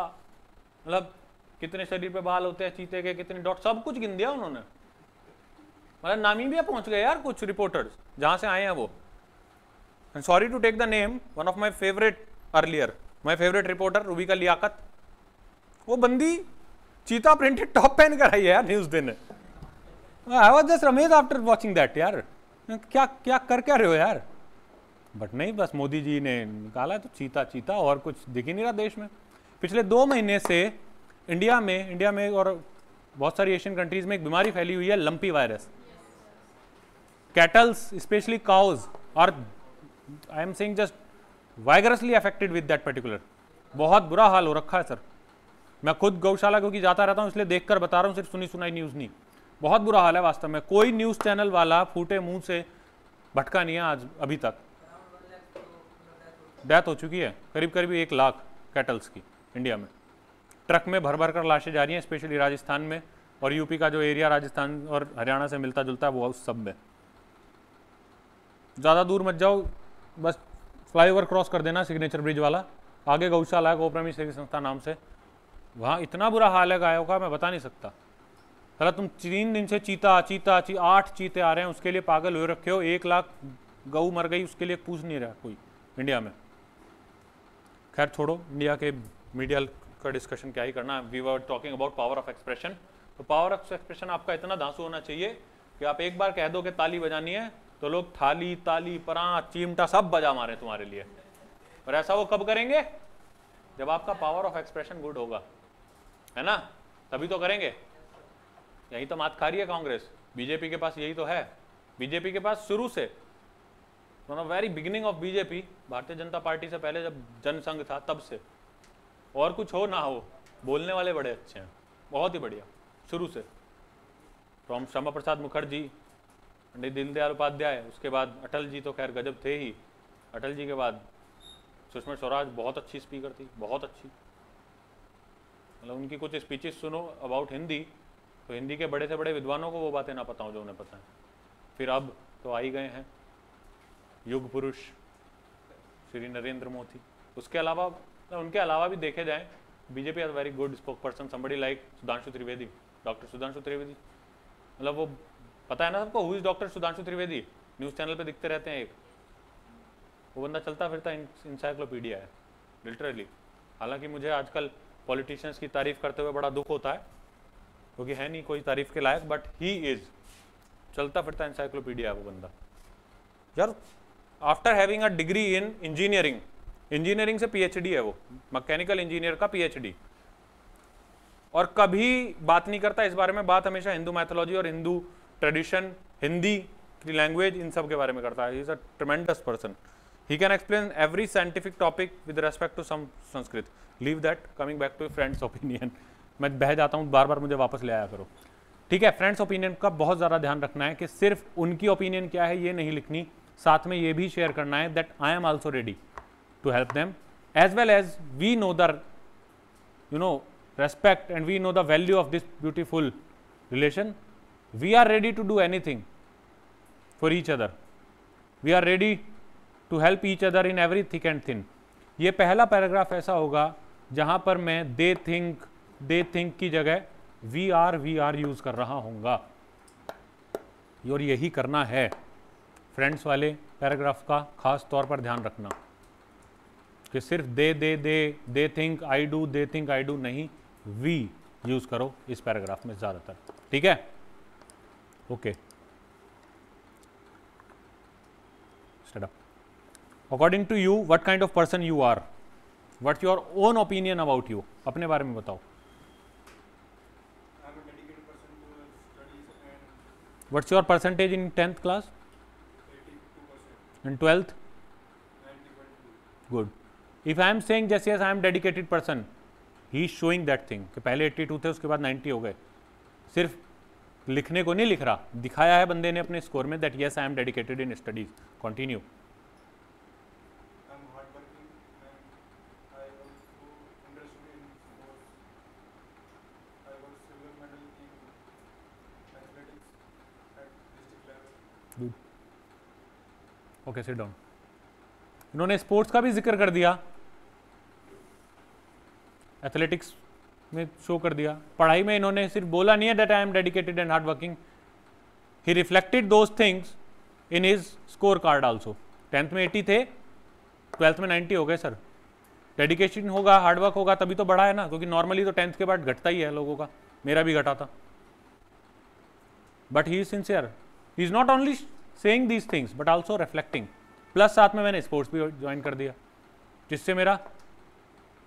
Speaker 1: मतलब कितने शरीर पे बाल होते हैं चीते के, कितने डॉट, सब कुछ गिन दिया उन्होंने। मतलब नामीबिया पहुंच गए यार कुछ रिपोर्टर्स जहां से आए हैं वो। And sorry to take the name, one of my favourite earlier, my favourite reporter Rubika Liyaquat, वो बंदी चीता प्रिंटेड टॉप पहन कर आई है यार न्यूज़ देने। I was just amazed after watching that यार, क्या क्या कर क्या रहे हो यार? बट नहीं, बस मोदी जी ने निकाला तो चीता चीता, और कुछ दिख ही नहीं रहा देश में। पिछले 2 महीने से इंडिया में और बहुत सारी एशियन कंट्रीज में एक बीमारी फैली हुई है, lumpy virus. Cattles specially cows और I am saying just vigorously affected with that particular. बहुत बुरा हाल हो रखा है सर। मैं खुद गौशाला क्योंकि जाता रहता हूँ इसलिए देखकर बता रहा हूँ, सिर्फ सुनी सुनाई न्यूज़ नहीं। बहुत बुरा हाल है वास्तव में। कोई न्यूज़ चैनल वाला फूटे मुंह से भटका नहीं है आज अभी तक। डेथ हो चुकी है करीब करीब 1 लाख कैटल्स की इंडिया में। ट्रक में भर भर कर लाशें जा रही हैं, स्पेशली राजस्थान में, और यूपी का जो एरिया राजस्थान और हरियाणा से मिलता जुलता है वो उस सब में। ज़्यादा दूर मत जाओ, बस फ्लाईओवर क्रॉस कर देना, सिग्नेचर ब्रिज वाला, आगे गौशाला है गोप्रेमी सेवी संस्था नाम से, वहाँ इतना बुरा हाल है गायों का मैं बता नहीं सकता। चला तुम 3 दिन से चीता 8 चीते आ रहे हैं, उसके लिए पागल हुए रखे हो। 1 लाख गऊ मर गई, उसके लिए पूछ नहीं रहा कोई इंडिया में। खैर छोड़ो, इंडिया के मीडिया का डिस्कशन क्या ही करना। We were talking about power of expression. तो पावर ऑफ एक्सप्रेशन आपका इतना धांसू होना चाहिए कि आप एक बार कह दो कि ताली बजानी है तो लोग थाली ताली परात चिमटा सब बजा मारे तुम्हारे लिए। और ऐसा वो कब करेंगे? जब आपका पावर ऑफ एक्सप्रेशन गुड होगा, है ना, तभी तो करेंगे। यही तो मात खा रही है कांग्रेस। बीजेपी के पास यही तो है। बीजेपी के पास शुरू से, from the very beginning of BJP, Bharatiya Janata party से पहले जब जनसंघ था तब से, और कुछ हो ना हो, बोलने वाले बड़े अच्छे हैं, बहुत ही बढ़िया शुरू से। फ्रॉम श्यामा प्रसाद मुखर्जी, पंडित दीनदयाल उपाध्याय, उसके बाद अटल जी तो खैर गजब थे ही। अटल जी के बाद सुषमा स्वराज बहुत अच्छी स्पीकर थी, बहुत अच्छी। मतलब उनकी कुछ स्पीचेस सुनो अबाउट हिंदी, तो हिंदी के बड़े से बड़े विद्वानों को वो बातें ना पता हो जो उन्हें पता है। फिर अब तो आ ही गए हैं युग पुरुष श्री नरेंद्र मोदी। उसके अलावा, उनके अलावा भी देखे जाएं, BJP has very good spoke person, somebody like Sudhanshu Trivedi, doctor Sudhanshu Trivedi. मतलब वो पता है ना सबको, who is doctor Sudhanshu Trivedi? News channel पे दिखते रहते हैं एक, वो बंदा चलता फिरता इंसाइक्लोपीडिया है लिटरली। हालांकि मुझे आजकल पॉलिटिशियंस की तारीफ करते हुए बड़ा दुख होता है, क्योंकि है नहीं कोई तारीफ के लायक, बट ही इज चलता फिरता इंसाइक्लोपीडिया है वो बंदा यार। After having a degree in engineering, engineering से पीएचडी है वो, मैकेनिकल इंजीनियर का पीएचडी, और कभी बात नहीं करता इस बारे में, बात हमेशा हिंदू मैथोलॉजी और हिंदू ट्रेडिशन, हिंदी की लैंग्वेज, इन सब के बारे में करता है। He is a tremendous person, he can explain every scientific topic with respect to some Sanskrit. Leave that, coming back to friends opinion. मैं बह जाता हूँ, बार बार मुझे वापस ले आया करो, ठीक है। फ्रेंड्स ओपिनियन का बहुत ज़्यादा ध्यान रखना है कि सिर्फ उनकी ओपिनियन क्या है ये नहीं लिखनी, साथ में ये भी शेयर करना है that I am also ready to help them, as well as we know the respect and we know the value of this beautiful relation. We are ready to do anything for each other. We are ready to help each other in every thick and thin. ये पहला paragraph ऐसा होगा जहां पर मैं they think की जगह we are use कर रहा हूँगा, और यही करना है। फ्रेंड्स वाले पैराग्राफ का खास तौर पर ध्यान रखना कि सिर्फ they think I do, they think I do नहीं, वी यूज करो इस पैराग्राफ में ज्यादातर, ठीक है। Okay, start up. According to you what kind of person you are, what's your own opinion about you, अपने बारे में बताओ। What's your percentage in 10th class, in 12th? Good. If I am saying just yes I am dedicated person, he is showing that thing कि पहले 82 थे उसके बाद 90 हो गए। सिर्फ लिखने को नहीं लिख रहा, दिखाया है बंदे ने अपने स्कोर में that yes I am dedicated in studies. Continue. Okay, sit down. इन्होंने स्पोर्ट्स का भी जिक्र कर दिया, एथलेटिक्स में शो कर दिया। पढ़ाई में इन्होंने सिर्फ बोला नहीं है that I am dedicated and hard working, he reflected those things in his score card also. 10th में 80 थे, 12th में 90 हो गए सर। डेडिकेशन होगा, हार्डवर्क होगा तभी तो बढ़ा है ना, क्योंकि नॉर्मली तो 10th के बाद घटता ही है लोगों का, मेरा भी घटा था। But he is sincere, he is not only saying these things but also reflecting. Plus साथ में मैंने स्पोर्ट्स भी ज्वाइन कर दिया, जिससे मेरा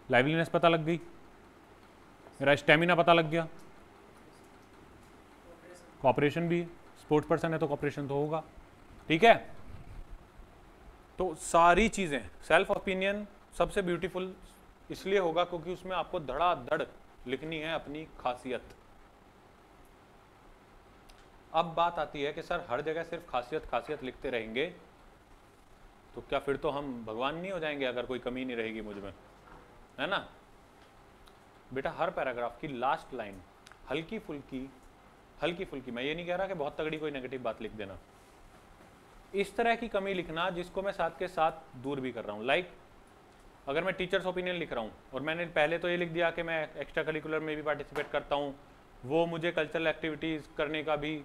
Speaker 1: लाइवलीनेस पता लग गई, मेरा स्टेमिना पता लग गया, कॉपरेशन भी, स्पोर्ट्स पर्सन है तो कॉपरेशन तो होगा, ठीक है। तो सारी चीजें, सेल्फ ओपिनियन सबसे ब्यूटीफुल इसलिए होगा क्योंकि उसमें आपको धड़ाधड़ लिखनी है अपनी खासियत। अब बात आती है कि सर हर जगह सिर्फ खासियत खासियत लिखते रहेंगे तो क्या फिर तो हम भगवान नहीं हो जाएंगे अगर कोई कमी नहीं रहेगी मुझ में, है ना। बेटा हर पैराग्राफ की लास्ट लाइन हल्की फुल्की, मैं ये नहीं कह रहा कि बहुत तगड़ी कोई नेगेटिव बात लिख देना, इस तरह की कमी लिखना जिसको मैं साथ के साथ दूर भी कर रहा हूँ। लाइक अगर मैं टीचर्स ओपिनियन लिख रहा हूँ और मैंने पहले तो ये लिख दिया कि मैं एक्स्ट्रा करिकुलर में भी पार्टिसिपेट करता हूँ, वो मुझे कल्चरल एक्टिविटीज़ करने का भी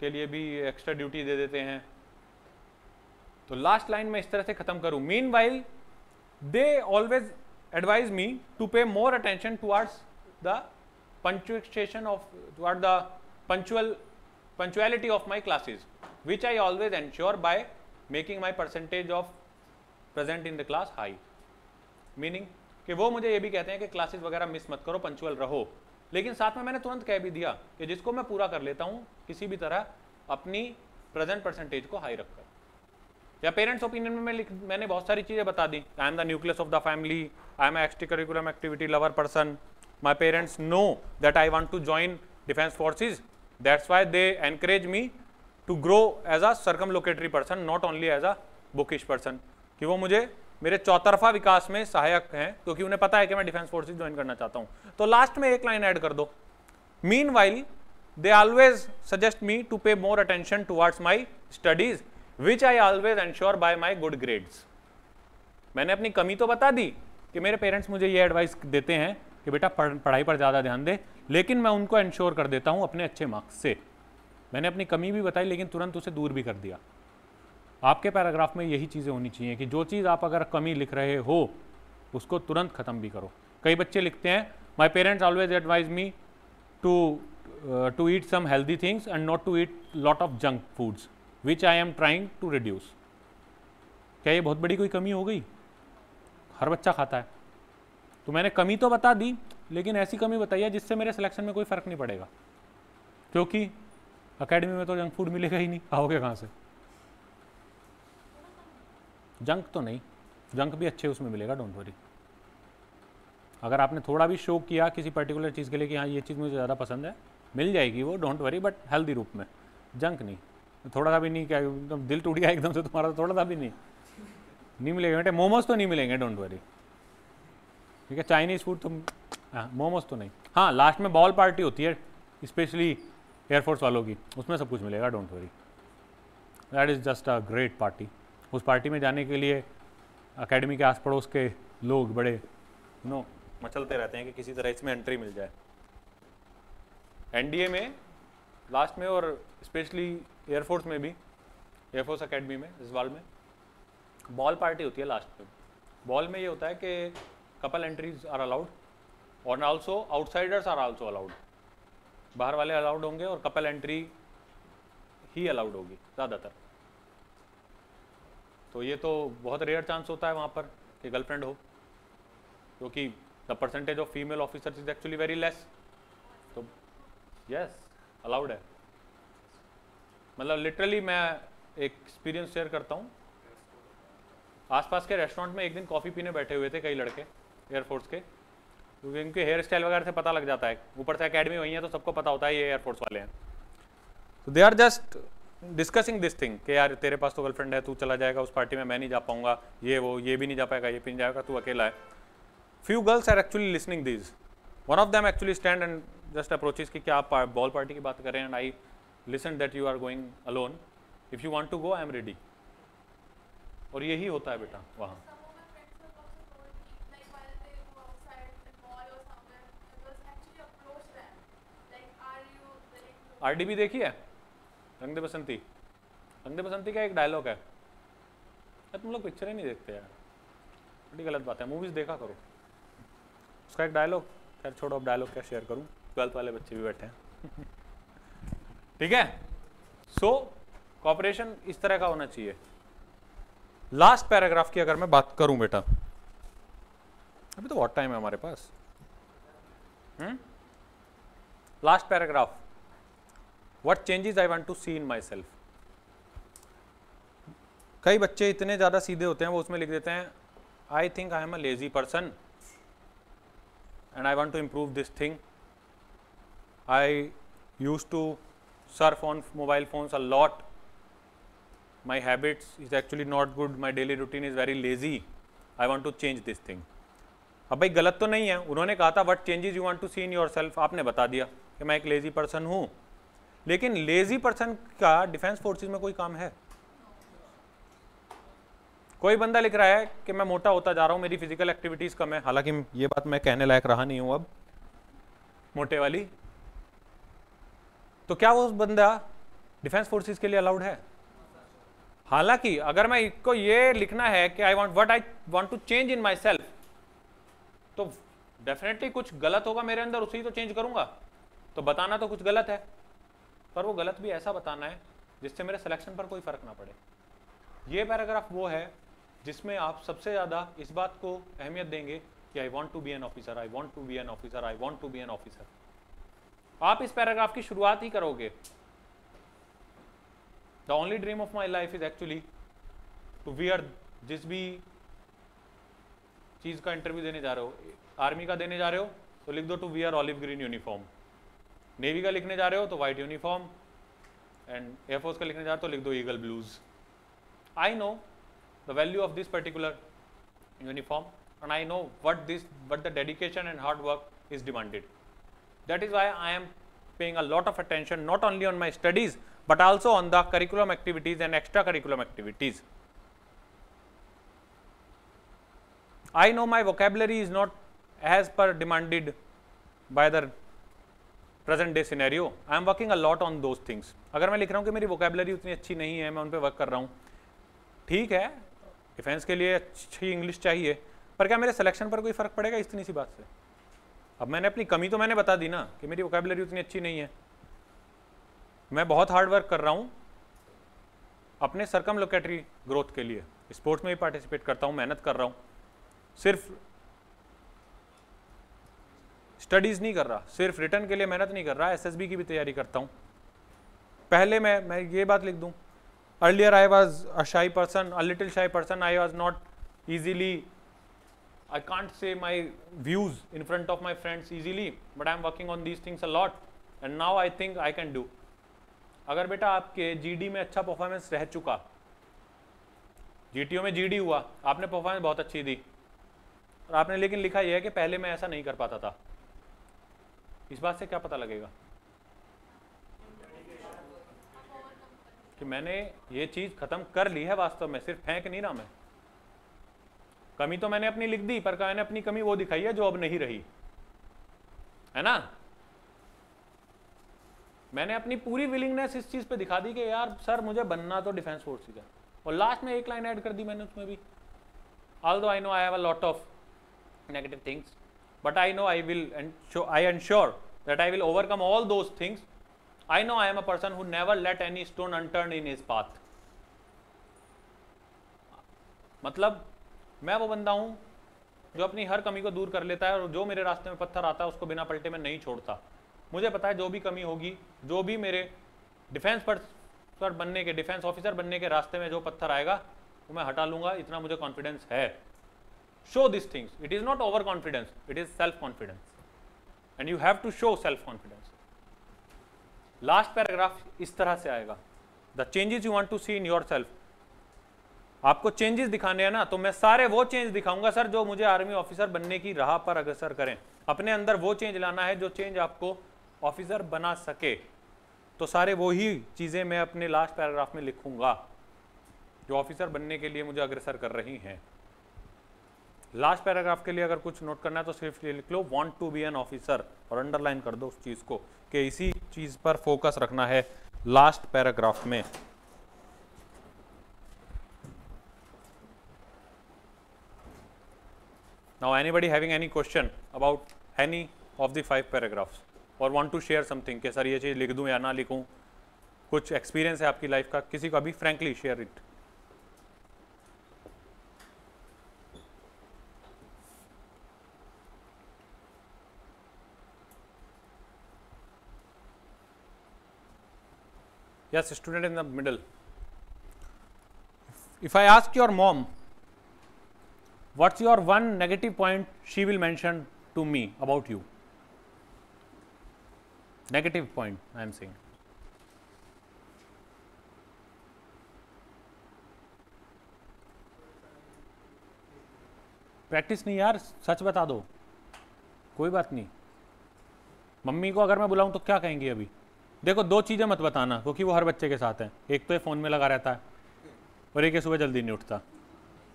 Speaker 1: के लिए भी एक्स्ट्रा ड्यूटी दे देते हैं, तो लास्ट लाइन में इस तरह से खत्म करूँ। Meanwhile they always advise me to pay more attention towards the punctuation of toward the punctuality of my classes, which I always ensure by making my percentage of present in the class high. Meaning कि वो मुझे ये भी कहते हैं कि classes वगैरह miss मत करो, पंचुअल रहो, लेकिन साथ में मैंने तुरंत कह भी दिया कि जिसको मैं पूरा कर लेता हूँ किसी भी तरह अपनी प्रेजेंट परसेंटेज को हाई रखकर। या पेरेंट्स ओपिनियन में मैंने बहुत सारी चीज़ें बता दी। I am the nucleus of the family, I am extra curriculum activity lover person, my parents know that I want to join defence forces, that's why they encourage me to grow as a circumlocutory person, not only as a bookish person, कि वो मुझे मेरे चौतरफा विकास में सहायक हैं क्योंकि उन्हें पता है कि मैं डिफेंस फोर्सेज ज्वाइन करना चाहता हूँ। तो लास्ट में एक लाइन ऐड कर दो, meanwhile they always suggest me to pay more attention towards my studies which I always ensure by my good grades। मैंने अपनी कमी तो बता दी कि मेरे पेरेंट्स मुझे ये एडवाइस देते हैं कि बेटा पढ़ाई पर ज़्यादा ध्यान दे, लेकिन मैं उनको इंश्योर कर देता हूँ अपने अच्छे मार्क्स से। मैंने अपनी कमी भी बताई लेकिन तुरंत उसे दूर भी कर दिया। आपके पैराग्राफ में यही चीज़ें होनी चाहिए कि जो चीज़ आप अगर कमी लिख रहे हो उसको तुरंत ख़त्म भी करो। कई बच्चे लिखते हैं my parents always advise me to eat some healthy things and not to eat lot of junk foods which I am trying to reduce. क्या ये बहुत बड़ी कोई कमी हो गई? हर बच्चा खाता है। तो मैंने कमी तो बता दी, लेकिन ऐसी कमी बताई है जिससे मेरे सिलेक्शन में कोई फ़र्क नहीं पड़ेगा, क्योंकि एकेडमी में तो जंक फूड मिलेगा ही नहीं, आओगे कहाँ से? जंक तो नहीं, जंक भी अच्छे उसमें मिलेगा, डोंट वरी। अगर आपने थोड़ा भी शो किया किसी पर्टिकुलर चीज़ के लिए कि हाँ ये चीज़ मुझे ज़्यादा पसंद है, मिल जाएगी वो, डोंट वरी, बट हेल्दी रूप में, जंक नहीं। थोड़ा सा भी नहीं, क्या एकदम दिल टूट गया एकदम से तुम्हारा? थोड़ा सा भी नहीं मिलेगा बेटे। मोमोज तो नहीं मिलेंगे, डोंट वरी, ठीक है? चाइनीज़ फूड तो, हाँ मोमोज तो नहीं। हाँ लास्ट में बॉल पार्टी होती है स्पेशली एयरफोर्स वालों की, उसमें सब कुछ मिलेगा, don't worry. That is just a great party. उस पार्टी में जाने के लिए एकेडमी के आस पड़ोस के लोग बड़े मचलते रहते हैं कि किसी तरह इसमें एंट्री मिल जाए। एनडीए में लास्ट में और स्पेशली एयरफोर्स में भी, एयरफोर्स एकेडमी में इजवाल में बॉल पार्टी होती है लास्ट में। बॉल में ये होता है कि कपल एंट्रीज आर अलाउड और also outsiders are also allowed. बाहर वाले अलाउड होंगे और कपल एंट्री ही अलाउड होगी ज़्यादातर। तो ये तो बहुत रेयर चांस होता है वहाँ पर कि गर्लफ्रेंड हो, क्योंकि the percentage of female officers is actually very less. तो यस अलाउड है। मतलब लिटरली मैं एक एक्सपीरियंस शेयर करता हूँ। आसपास के रेस्टोरेंट में एक दिन कॉफ़ी पीने बैठे हुए थे कई लड़के एयरफोर्स के, क्योंकि इनके हेयर स्टाइल वगैरह से पता लग जाता है, ऊपर से एकेडमी वही है तो सबको पता होता है ये एयरफोर्स वाले हैं। तो they are just discussing this thing कि यार तेरे पास तो गर्लफ्रेंड है, तू चला जाएगा उस पार्टी में, मैं नहीं जा पाऊंगा, ये वो, ये भी नहीं जा पाएगा, ये भी नहीं जाएगा, तू अकेला है। Few girls are actually listening this. One of them actually stand and just approaches कि क्या आप बॉल पार्टी की बात करें, and I listen that you are going alone, if you want to go I am ready. और यही होता है बेटा वहाँ। आरडीबी देखी है, रंग दे बसंती? रंग दे बसंती का एक डायलॉग है, तुम लोग पिक्चरें नहीं देखते यार, बड़ी गलत बात है, मूवीज देखा करो। उसका एक डायलॉग, खैर छोड़ो अब डायलॉग क्या शेयर करूं, 12th वाले बच्चे भी बैठे हैं ठीक है। सो कॉपरेशन इस तरह का होना चाहिए। लास्ट पैराग्राफ की अगर मैं बात करूं बेटा, अभी तो बहुत टाइम है हमारे पास। Last paragraph, what changes I want to see in my self. कई बच्चे इतने ज़्यादा सीधे होते हैं, वो उसमें लिख देते हैं I think I am a lazy person and I want to improve this thing. I use to surf on mobile phones a lot, my habits is actually not good, my daily routine is very lazy, I want to change this thing। अब भाई गलत तो नहीं है, उन्होंने कहा था what changes you want to see in yourself, आपने बता दिया कि मैं एक लेजी पर्सन हूँ, लेकिन लेजी पर्सन का डिफेंस फोर्सेस में कोई काम है? कोई बंदा लिख रहा है कि मैं मोटा होता जा रहा हूँ, मेरी फिजिकल एक्टिविटीज कम है, हालांकि ये बात मैं कहने लायक रहा नहीं हूँ अब, मोटे वाली, तो क्या वो बंदा डिफेंस फोर्सेस के लिए अलाउड है? हालांकि अगर मैं इसको ये लिखना है कि I want what I want to change in my self, तो डेफिनेटली कुछ गलत होगा मेरे अंदर, उसी तो चेंज करूंगा। तो बताना तो कुछ गलत है, पर वो गलत भी ऐसा बताना है जिससे मेरे सिलेक्शन पर कोई फर्क ना पड़े। ये पैराग्राफ वो है जिसमें आप सबसे ज़्यादा इस बात को अहमियत देंगे कि I want to be an officer, I want to be an officer, I want to be an officer. आप इस पैराग्राफ की शुरुआत ही करोगे। The only dream of my life is actually to wear, जिस भी चीज का इंटरव्यू देने जा रहे हो, आर्मी का देने जा रहे हो तो लिख दो to wear olive green uniform, navy का लिखने जा रहे हो तो व्हाइट यूनिफॉर्म, एंड एयरफोर्स का लिखने जा रहे हो तो लिख दो eagle blues. I know the value of this particular uniform and I know what the dedication and hard work is demanded. That is why I am paying a lot of attention not only on my studies but also on the curriculum activities and extra curriculum activities. I know my vocabulary is not as per demanded by the present day scenario. I am working a lot on those things. अगर मैं लिख रहा हूँ कि मेरी vocabulary उतनी अच्छी नहीं है, मैं उन पर वर्क कर रहा हूँ, ठीक है, डिफेंस के लिए अच्छी इंग्लिश चाहिए, पर क्या मेरे सिलेक्शन पर कोई फ़र्क पड़ेगा इतनी सी बात से? अब मैंने अपनी कमी तो मैंने बता दी ना कि मेरी वोकैबुलरी उतनी अच्छी नहीं है। मैं बहुत हार्ड वर्क कर रहा हूँ अपने सर्कमलोकेटरी ग्रोथ के लिए, स्पोर्ट्स में भी पार्टिसिपेट करता हूँ, मेहनत कर रहा हूँ, सिर्फ स्टडीज़ नहीं कर रहा, सिर्फ रिटर्न के लिए मेहनत नहीं कर रहा, एसएसबी की भी तैयारी करता हूँ। पहले मैं ये बात लिख दूँ, अर्लियर आई वॉज अ शाई पर्सन, अ लिटिल शाई person, I was not easily, I can't say my views in front of my friends easily, but I am working on these things a lot and now I think I can do. अगर बेटा आपके GD में अच्छा performance रह चुका, GTO में GD हुआ, आपने परफॉर्मेंस बहुत अच्छी दी और आपने लेकिन लिखा यह है कि पहले मैं ऐसा नहीं कर पाता था, इस बात से क्या पता लगेगा कि मैंने ये चीज़ खत्म कर ली है वास्तव में, सिर्फ फेंक नहीं रहा मैं। कमी तो मैंने अपनी लिख दी, पर मैंने अपनी कमी वो दिखाई है जो अब नहीं रही, है ना। मैंने अपनी पूरी विलिंगनेस इस चीज पे दिखा दी कि यार सर मुझे बनना तो डिफेंस फोर्सेस है, और लास्ट में एक लाइन ऐड कर दी मैंने उसमें भी, although I know I have a lot of negative things, but I know I will I ensure that I will overcome all those things. I know I am a person who never let any stone unturned in his path. मतलब मैं वो बंदा हूं जो अपनी हर कमी को दूर कर लेता है, और जो मेरे रास्ते में पत्थर आता है उसको बिना पलटे में नहीं छोड़ता। मुझे पता है जो भी कमी होगी, जो भी मेरे डिफेंस पर बनने के, डिफेंस ऑफिसर बनने के रास्ते में जो पत्थर आएगा वो मैं हटा लूंगा, इतना मुझे कॉन्फिडेंस है। Show this things, it is not over confidence, it is self confidence, and you have to show self confidence. Last paragraph इस तरह से आएगा, the changes you want to see in your self. आपको changes दिखाने हैं ना, तो मैं सारे वो चेंज दिखाऊंगा सर जो मुझे आर्मी ऑफिसर बनने की राह पर अग्रसर करें। अपने अंदर वो चेंज लाना है जो चेंज आपको ऑफिसर बना सके, तो सारे वो ही चीज़ें मैं अपने लास्ट पैराग्राफ में लिखूंगा जो ऑफिसर बनने के लिए मुझे अग्रसर कर रही हैं। लास्ट पैराग्राफ के लिए अगर कुछ नोट करना है तो सिर्फ ये लिख लो, want to be an officer, और अंडरलाइन कर दो उस चीज़ को कि इसी चीज़ पर फोकस रखना है लास्ट पैराग्राफ में। Now anybody having any question about any of the 5 paragraphs or want to share something कि सर ये चीज़ लिख दूँ या ना लिखूँ, कुछ एक्सपीरियंस है आपकी लाइफ का, किसी का भी, frankly share it. Yes, student in the middle. If I ask your mom, what's your one negative point she will mention to me about you? Negative point I am saying. Practice नहीं यार, सच बता दो, कोई बात नहीं। Mummy को अगर मैं बुलाऊं तो क्या कहेंगी अभी? देखो, दो चीज़ें मत बताना क्योंकि वो हर बच्चे के साथ है, एक तो ये फ़ोन में लगा रहता है और एक ये सुबह जल्दी नहीं उठता।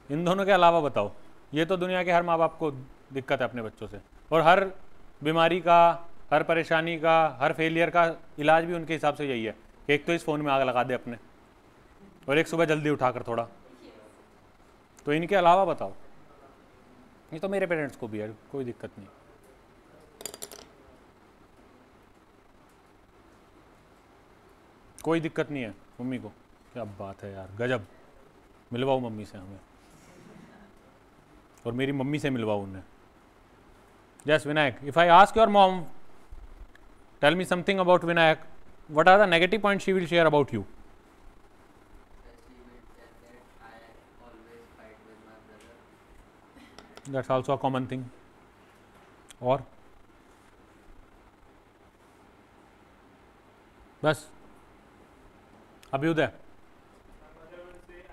Speaker 1: इन दोनों के अलावा बताओ। ये तो दुनिया के हर माँ बाप को दिक्कत है अपने बच्चों से, और हर बीमारी का, हर परेशानी का, हर फेलियर का इलाज भी उनके हिसाब से यही है कि एक तो इस फ़ोन में आग लगा दे अपने, और एक सुबह जल्दी उठाकर थोड़ा। तो इनके अलावा बताओ। ये तो मेरे पेरेंट्स को भी है, कोई दिक्कत नहीं। कोई दिक्कत नहीं है मम्मी को। क्या बात है यार, गजब। मिलवाओ मम्मी से हमें, और मेरी मम्मी से मिलवाओ उन्हें। Yes Vinayak, if I ask your mom, tell me something about Vinayak, what are the negative point she will share about you? That's also a common thing. और बस Abhyuday,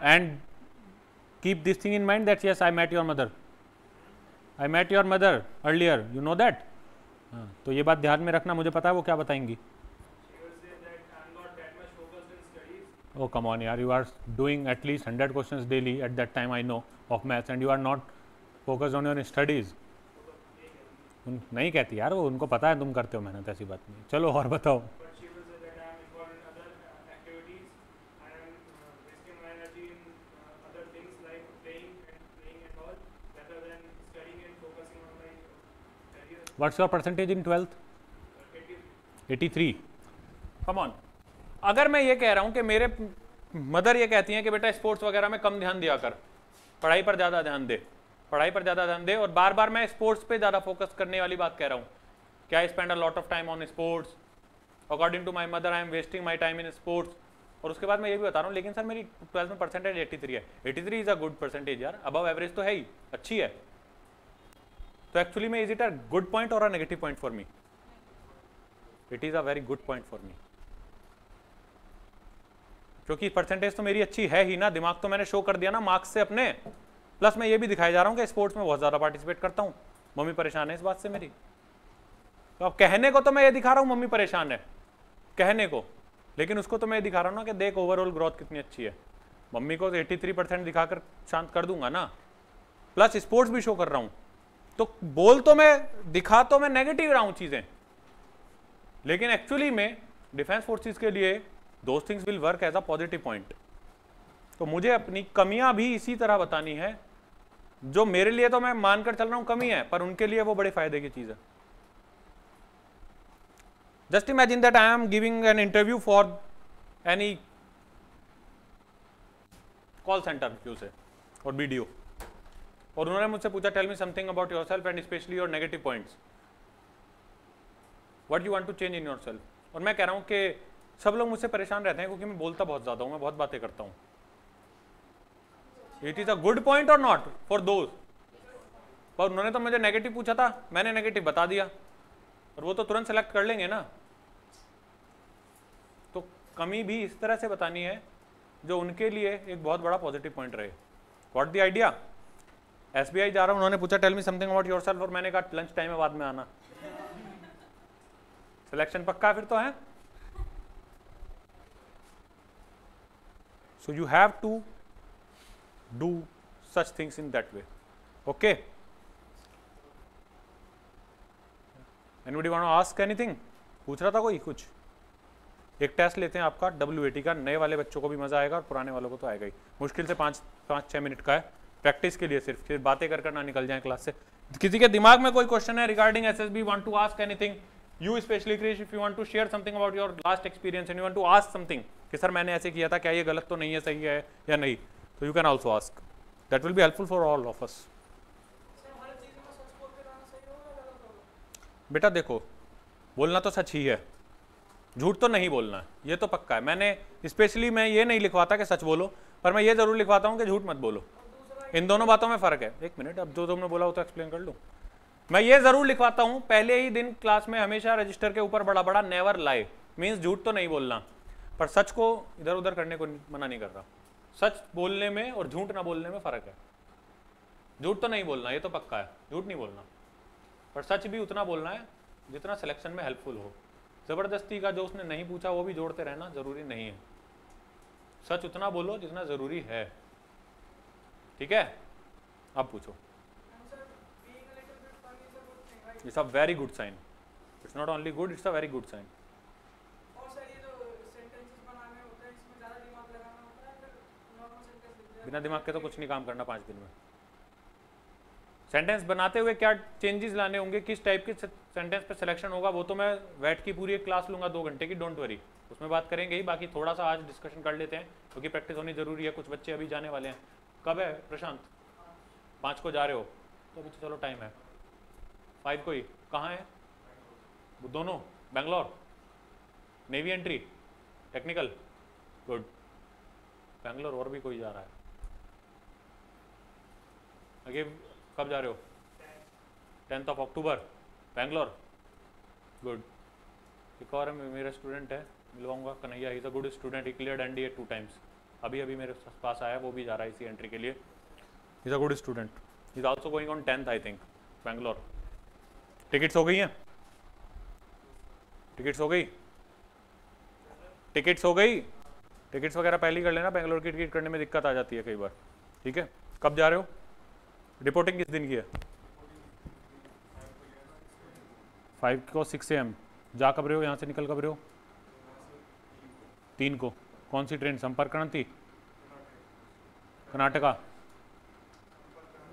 Speaker 1: and keep this thing in mind that yes, I met your mother. I met your mother earlier. You know that? हाँ, तो ये बात ध्यान में रखना। मुझे पता है वो क्या बताएंगी। Oh come on यार, you are doing at least 100 questions daily at that time I know of maths, and you are not focused on your studies. नहीं कहती यार वो, उनको पता है तुम करते हो मेहनत, ऐसी बात नहीं। चलो और बताओ। What's your percentage in 12th? 83. Come on. अगर मैं ये कह रहा हूं कि मेरे मदर ये कहती हैं कि बेटा स्पोर्ट्स वगैरह में कम ध्यान दिया कर, पढ़ाई पर ज़्यादा ध्यान दे, पढ़ाई पर ज़्यादा ध्यान दे, और बार बार मैं स्पोर्ट्स पे ज़्यादा फोकस करने वाली बात कह रहा हूँ कि I spend a lot of time on sports, according to my mother I am wasting my time in sports. और उसके बाद मैं ये भी बता रहा हूँ लेकिन सर मेरी 12th में परसेंटेज 83 है. 83 इज अ गुड परसेंटेज यार, अबव एवरेज तो है ही, अच्छी है. तो एक्चुअली में is it a good point और a negative point for me? It is a very good point for me, क्योंकि परसेंटेज तो मेरी अच्छी है ही ना, दिमाग तो मैंने शो कर दिया ना मार्क्स से अपने. प्लस मैं ये भी दिखाया जा रहा हूँ कि स्पोर्ट्स में बहुत ज़्यादा पार्टिसिपेट करता हूँ. मम्मी परेशान है इस बात से मेरी. तो अब कहने को तो मैं ये दिखा रहा हूँ मम्मी परेशान है, कहने को, लेकिन उसको तो मैं ये दिखा रहा हूँ ना कि देख ओवरऑल ग्रोथ कितनी अच्छी है. मम्मी को 83% दिखाकर शांत कर दूंगा ना, प्लस स्पोर्ट्स भी शो कर रहा हूँ. तो बोल तो मैं, दिखा तो मैं नेगेटिव रहा हूँ चीज़ें, लेकिन एक्चुअली में डिफेंस फोर्सेस के लिए those things will work as a positive point. तो मुझे अपनी कमियां भी इसी तरह बतानी है, जो मेरे लिए तो मैं मानकर चल रहा हूं कमी है, पर उनके लिए वो बड़े फायदे की चीज है. Just imagine that I am giving an interview for any call centre क्यों से और बीडीओ, और उन्होंने मुझसे पूछा tell me something about yourself and specially your negative points, what you want to change in yourself. और मैं कह रहा हूं कि सब लोग मुझसे परेशान रहते हैं क्योंकि मैं बोलता बहुत ज्यादा हूं, मैं बहुत बातें करता हूं. It is a good point और नॉट फॉर दोज? पर उन्होंने तो मुझे नेगेटिव पूछा था, मैंने नेगेटिव बता दिया, और वो तो तुरंत सेलेक्ट कर लेंगे ना. तो कमी भी इस तरह से बतानी है जो उनके लिए एक बहुत बड़ा पॉजिटिव पॉइंट रहे. What the idea? एसबीआई जा रहा हूं, उन्होंने पूछा tell me something about yourself, और मैंने कहा लंच टाइम में बाद में आना. सिलेक्शन पक्का फिर तो है. So you have to do such things in that way. Okay. Anybody want to ask anything? पूछ रहा था कोई कुछ? एक टेस्ट लेते हैं आपका WAT का, नए वाले बच्चों को भी मजा आएगा और पुराने वालों को तो आएगा ही. मुश्किल से 5-6 मिनट का है, प्रैक्टिस के लिए सिर्फ, फिर बातें कर ना निकल जाए क्लास से. किसी के दिमाग में कोई क्वेश्चन है regarding SSB, want to ask anything? You especially Krish, if you want to share something about your last experience and you want to ask something कि सर मैंने ऐसे किया था, क्या ये गलत तो नहीं है, सही है या नहीं, तो you can also ask. That will be helpful for all of us. बेटा देखो, बोलना तो सच ही है, झूठ तो नहीं बोलना है, ये तो पक्का है. मैंने स्पेशली मैं ये नहीं लिखवाता कि सच बोलो, पर मैं ये जरूर लिखवाता हूँ कि झूठ मत बोलो. इन दोनों बातों में फर्क है. एक मिनट, अब जो तुमने बोला वो तो एक्सप्लेन कर लूँ. मैं ये जरूर लिखवाता हूं पहले ही दिन क्लास में हमेशा रजिस्टर के ऊपर बड़ा बड़ा नेवर लाई, मींस झूठ तो नहीं बोलना, पर सच को इधर उधर करने को मना नहीं कर रहा. सच बोलने में और झूठ ना बोलने में फर्क है. झूठ तो नहीं बोलना, ये तो पक्का है, झूठ नहीं बोलना, पर सच भी उतना बोलना है जितना सिलेक्शन में हेल्पफुल हो. जबरदस्ती का जो उसने नहीं पूछा वो भी जोड़ते रहना जरूरी नहीं है. सच उतना बोलो जितना जरूरी है. ठीक है, अब पूछो. It's a very good sign. It's not only good, it's a very good sign.
Speaker 2: और सर ये जो सेंटेंसेस बनाने होते हैं इसमें ज़्यादा दिमाग लगाना होता है, फिर नॉर्मल सेंटेंस लिख देना?
Speaker 1: बिना दिमाग के तो कुछ नहीं काम करना 5 दिन में. सेंटेंस बनाते हुए क्या चेंजेस लाने होंगे, किस टाइप के सेंटेंस पे सिलेक्शन होगा, वो तो मैं वैट की पूरी एक क्लास लूंगा 2 घंटे की, डोंट वरी, उसमें बात करेंगे ही. बाकी थोड़ा सा आज डिस्कशन कर लेते हैं क्योंकि प्रैक्टिस होनी जरूरी है. कुछ बच्चे अभी जाने वाले हैं. कब है प्रशांत? 5 को जा रहे हो तो अभी तो चलो टाइम है. 5 को ही कहाँ है? वो दोनों Bangalore, navy entry, technical, good. Bangalore और भी कोई जा रहा है? आगे कब जा रहे हो? 10th of October, Bangalore, good. एक और मेरा स्टूडेंट है, मिलवाऊंगा, Kanhaiya, he is a good student, he cleared NDA 2 times. अभी मेरे पास आया, वो भी जा रहा है इसी एंट्री के लिए. ही is a good student, he is also going on 10th I think, Bangalore. Tickets हो गई हैं? टिकट्स हो गई? टिकट्स हो गई? टिकट्स वगैरह पहले ही कर लेना, बेंगलोर की टिकट करने में दिक्कत आ जाती है कई बार. ठीक है, कब जा रहे हो? रिपोर्टिंग किस दिन की है? 5 को 6 AM. जा कब रहे हो, यहाँ से निकल कब रहे हो? 3 को. कौन सी ट्रेन? संपर्क क्रांति, कर्नाटका,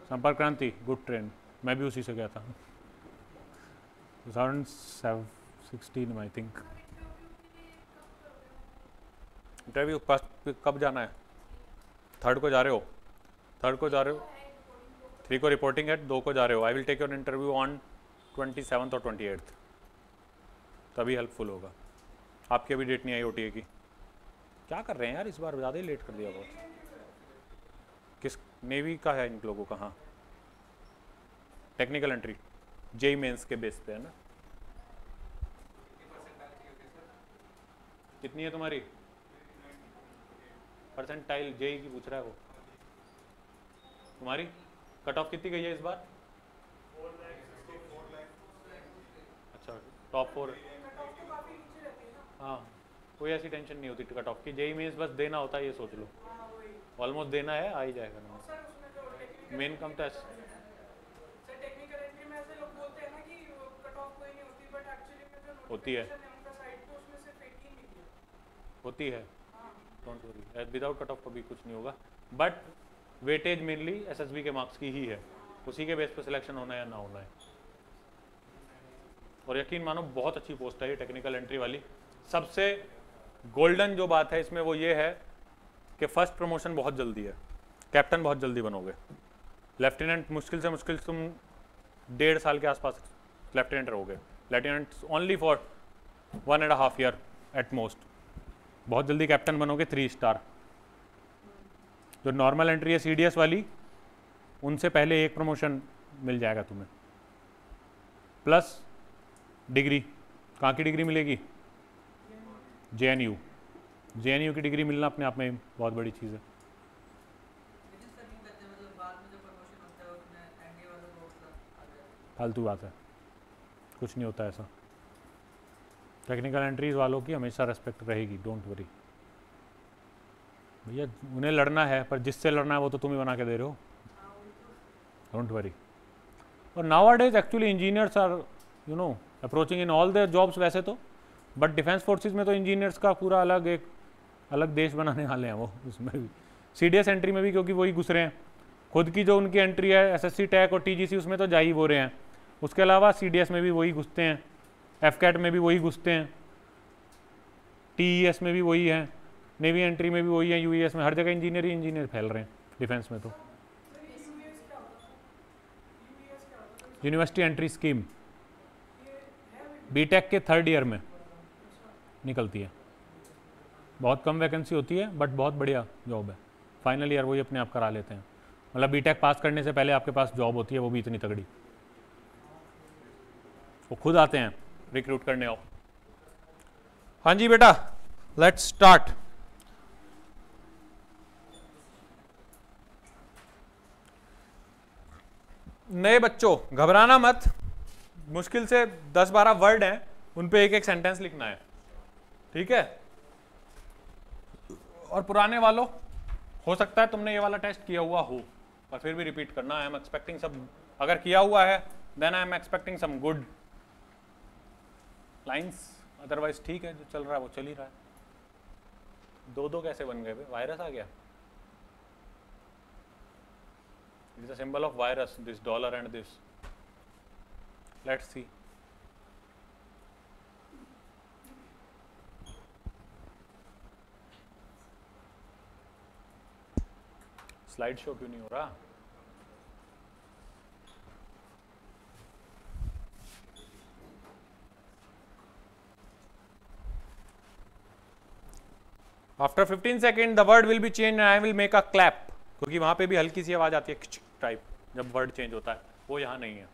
Speaker 1: संपर्क क्रांति, गुड ट्रेन, मैं भी उसी से गया था. 2016 में आई थिंक। इंटरव्यू कब जाना है? 3rd को जा रहे हो? 3rd को जा रहे हो? 3 को रिपोर्टिंग है, 2 को जा रहे हो। I will take your interview on 27th और 28th, तभी हेल्पफुल होगा। आपकी अभी डेट नहीं आई OTA की। क्या कर रहे हैं यार इस बार, ज़्यादा ही लेट कर दिया बहुत। किस नेवी का है इन लोगों का? हाँ, टेक्निकल एंट्री JEE मेंस के बेस पे है ना। कितनी है तुम्हारी परसेंटाइल? JEE की पूछ रहा है वो। तुम्हारी कट ऑफ कितनी गई है इस बार? अच्छा, टॉप 4। हाँ, कोई ऐसी टेंशन नहीं होती कट ऑफ की। JEE मेंस बस देना होता है, ये सोच लो। ऑलमोस्ट देना है, आ ही जाएगा ना। मेन कम तो ऐसा होती है, होती है। Don't worry, without cut off कभी कुछ नहीं होगा। बट वेटेज मेनली SSB के मार्क्स की ही है, उसी के बेस पे सिलेक्शन होना है या ना होना है। और यकीन मानो बहुत अच्छी पोस्ट है ये टेक्निकल एंट्री वाली। सबसे गोल्डन जो बात है इसमें वो ये है कि फर्स्ट प्रमोशन बहुत जल्दी है, कैप्टन बहुत जल्दी बनोगे। लेफ्टिनेंट मुश्किल से मुश्किल तुम 1.5 साल के आसपास लेफ्टिनेंट रहोगे। Lieutenant only for 1.5 year at most. बहुत जल्दी कैप्टन बनोगे 3 स्टार। जो नॉर्मल एंट्री है CDS वाली, उनसे पहले 1 प्रमोशन मिल जाएगा तुम्हें, प्लस डिग्री। कहाँ की डिग्री मिलेगी? JNU। JNU की डिग्री मिलना अपने आप में बहुत बड़ी चीज़ है। फालतू बात है, कुछ नहीं होता ऐसा। टेक्निकल एंट्रीज वालों की हमेशा रेस्पेक्ट रहेगी, डोंट वरी भैया। उन्हें लड़ना है, पर जिससे लड़ना है वो तो तुम ही बना के दे रहे हो, डोंट वरी। और now days actually engineers are approaching in all their jobs वैसे तो, बट डिफेंस फोर्सेस में तो इंजीनियर्स का पूरा एक अलग देश बनाने वाले हैं वो। उसमें भी CDS एंट्री में भी, क्योंकि वही घुस रहे हैं। खुद की जो उनकी एंट्री है SSC टैक और TGC, उसमें तो जा ही वो रहे हैं। उसके अलावा CDS में भी वही घुसते हैं, FCAT में भी वही घुसते हैं, TES में भी वही है, नेवी एंट्री में भी वही है, UES में, हर जगह इंजीनियर ही इंजीनियर फैल रहे हैं डिफेंस में। तो यूनिवर्सिटी एंट्री स्कीम BTech के 3rd ईयर में निकलती है। बहुत कम वैकेंसी होती है, बट बहुत बढ़िया जॉब है। फाइनल ईयर वही अपने आप करा लेते हैं। मतलब BTech पास करने से पहले आपके पास जॉब होती है, वो भी इतनी तगड़ी। वो खुद आते हैं रिक्रूट करने। आओ। हाँ जी बेटा, लेट्स स्टार्ट। नए बच्चों घबराना मत, मुश्किल से 10-12 वर्ड हैं, उन पे 1-1 सेंटेंस लिखना है, ठीक है। और पुराने वालों, हो सकता है तुमने ये वाला टेस्ट किया हुआ हो, पर फिर भी रिपीट करना। आई एम एक्सपेक्टिंग सब, अगर किया हुआ है then I am expecting some good lines, otherwise ठीक है, जो चल रहा है वो चल ही रहा है। 2-2 कैसे बन गए? वायरस आ गया। It is a symbol of virus, this dollar and this. Let's see. Slide show क्यों नहीं हो रहा? After 15 seconds, the word will be changed and I will make a clap. क्योंकि वहां पे भी हल्की सी आवाज आती है टाइप जब वर्ड चेंज होता है, वो यहाँ नहीं है।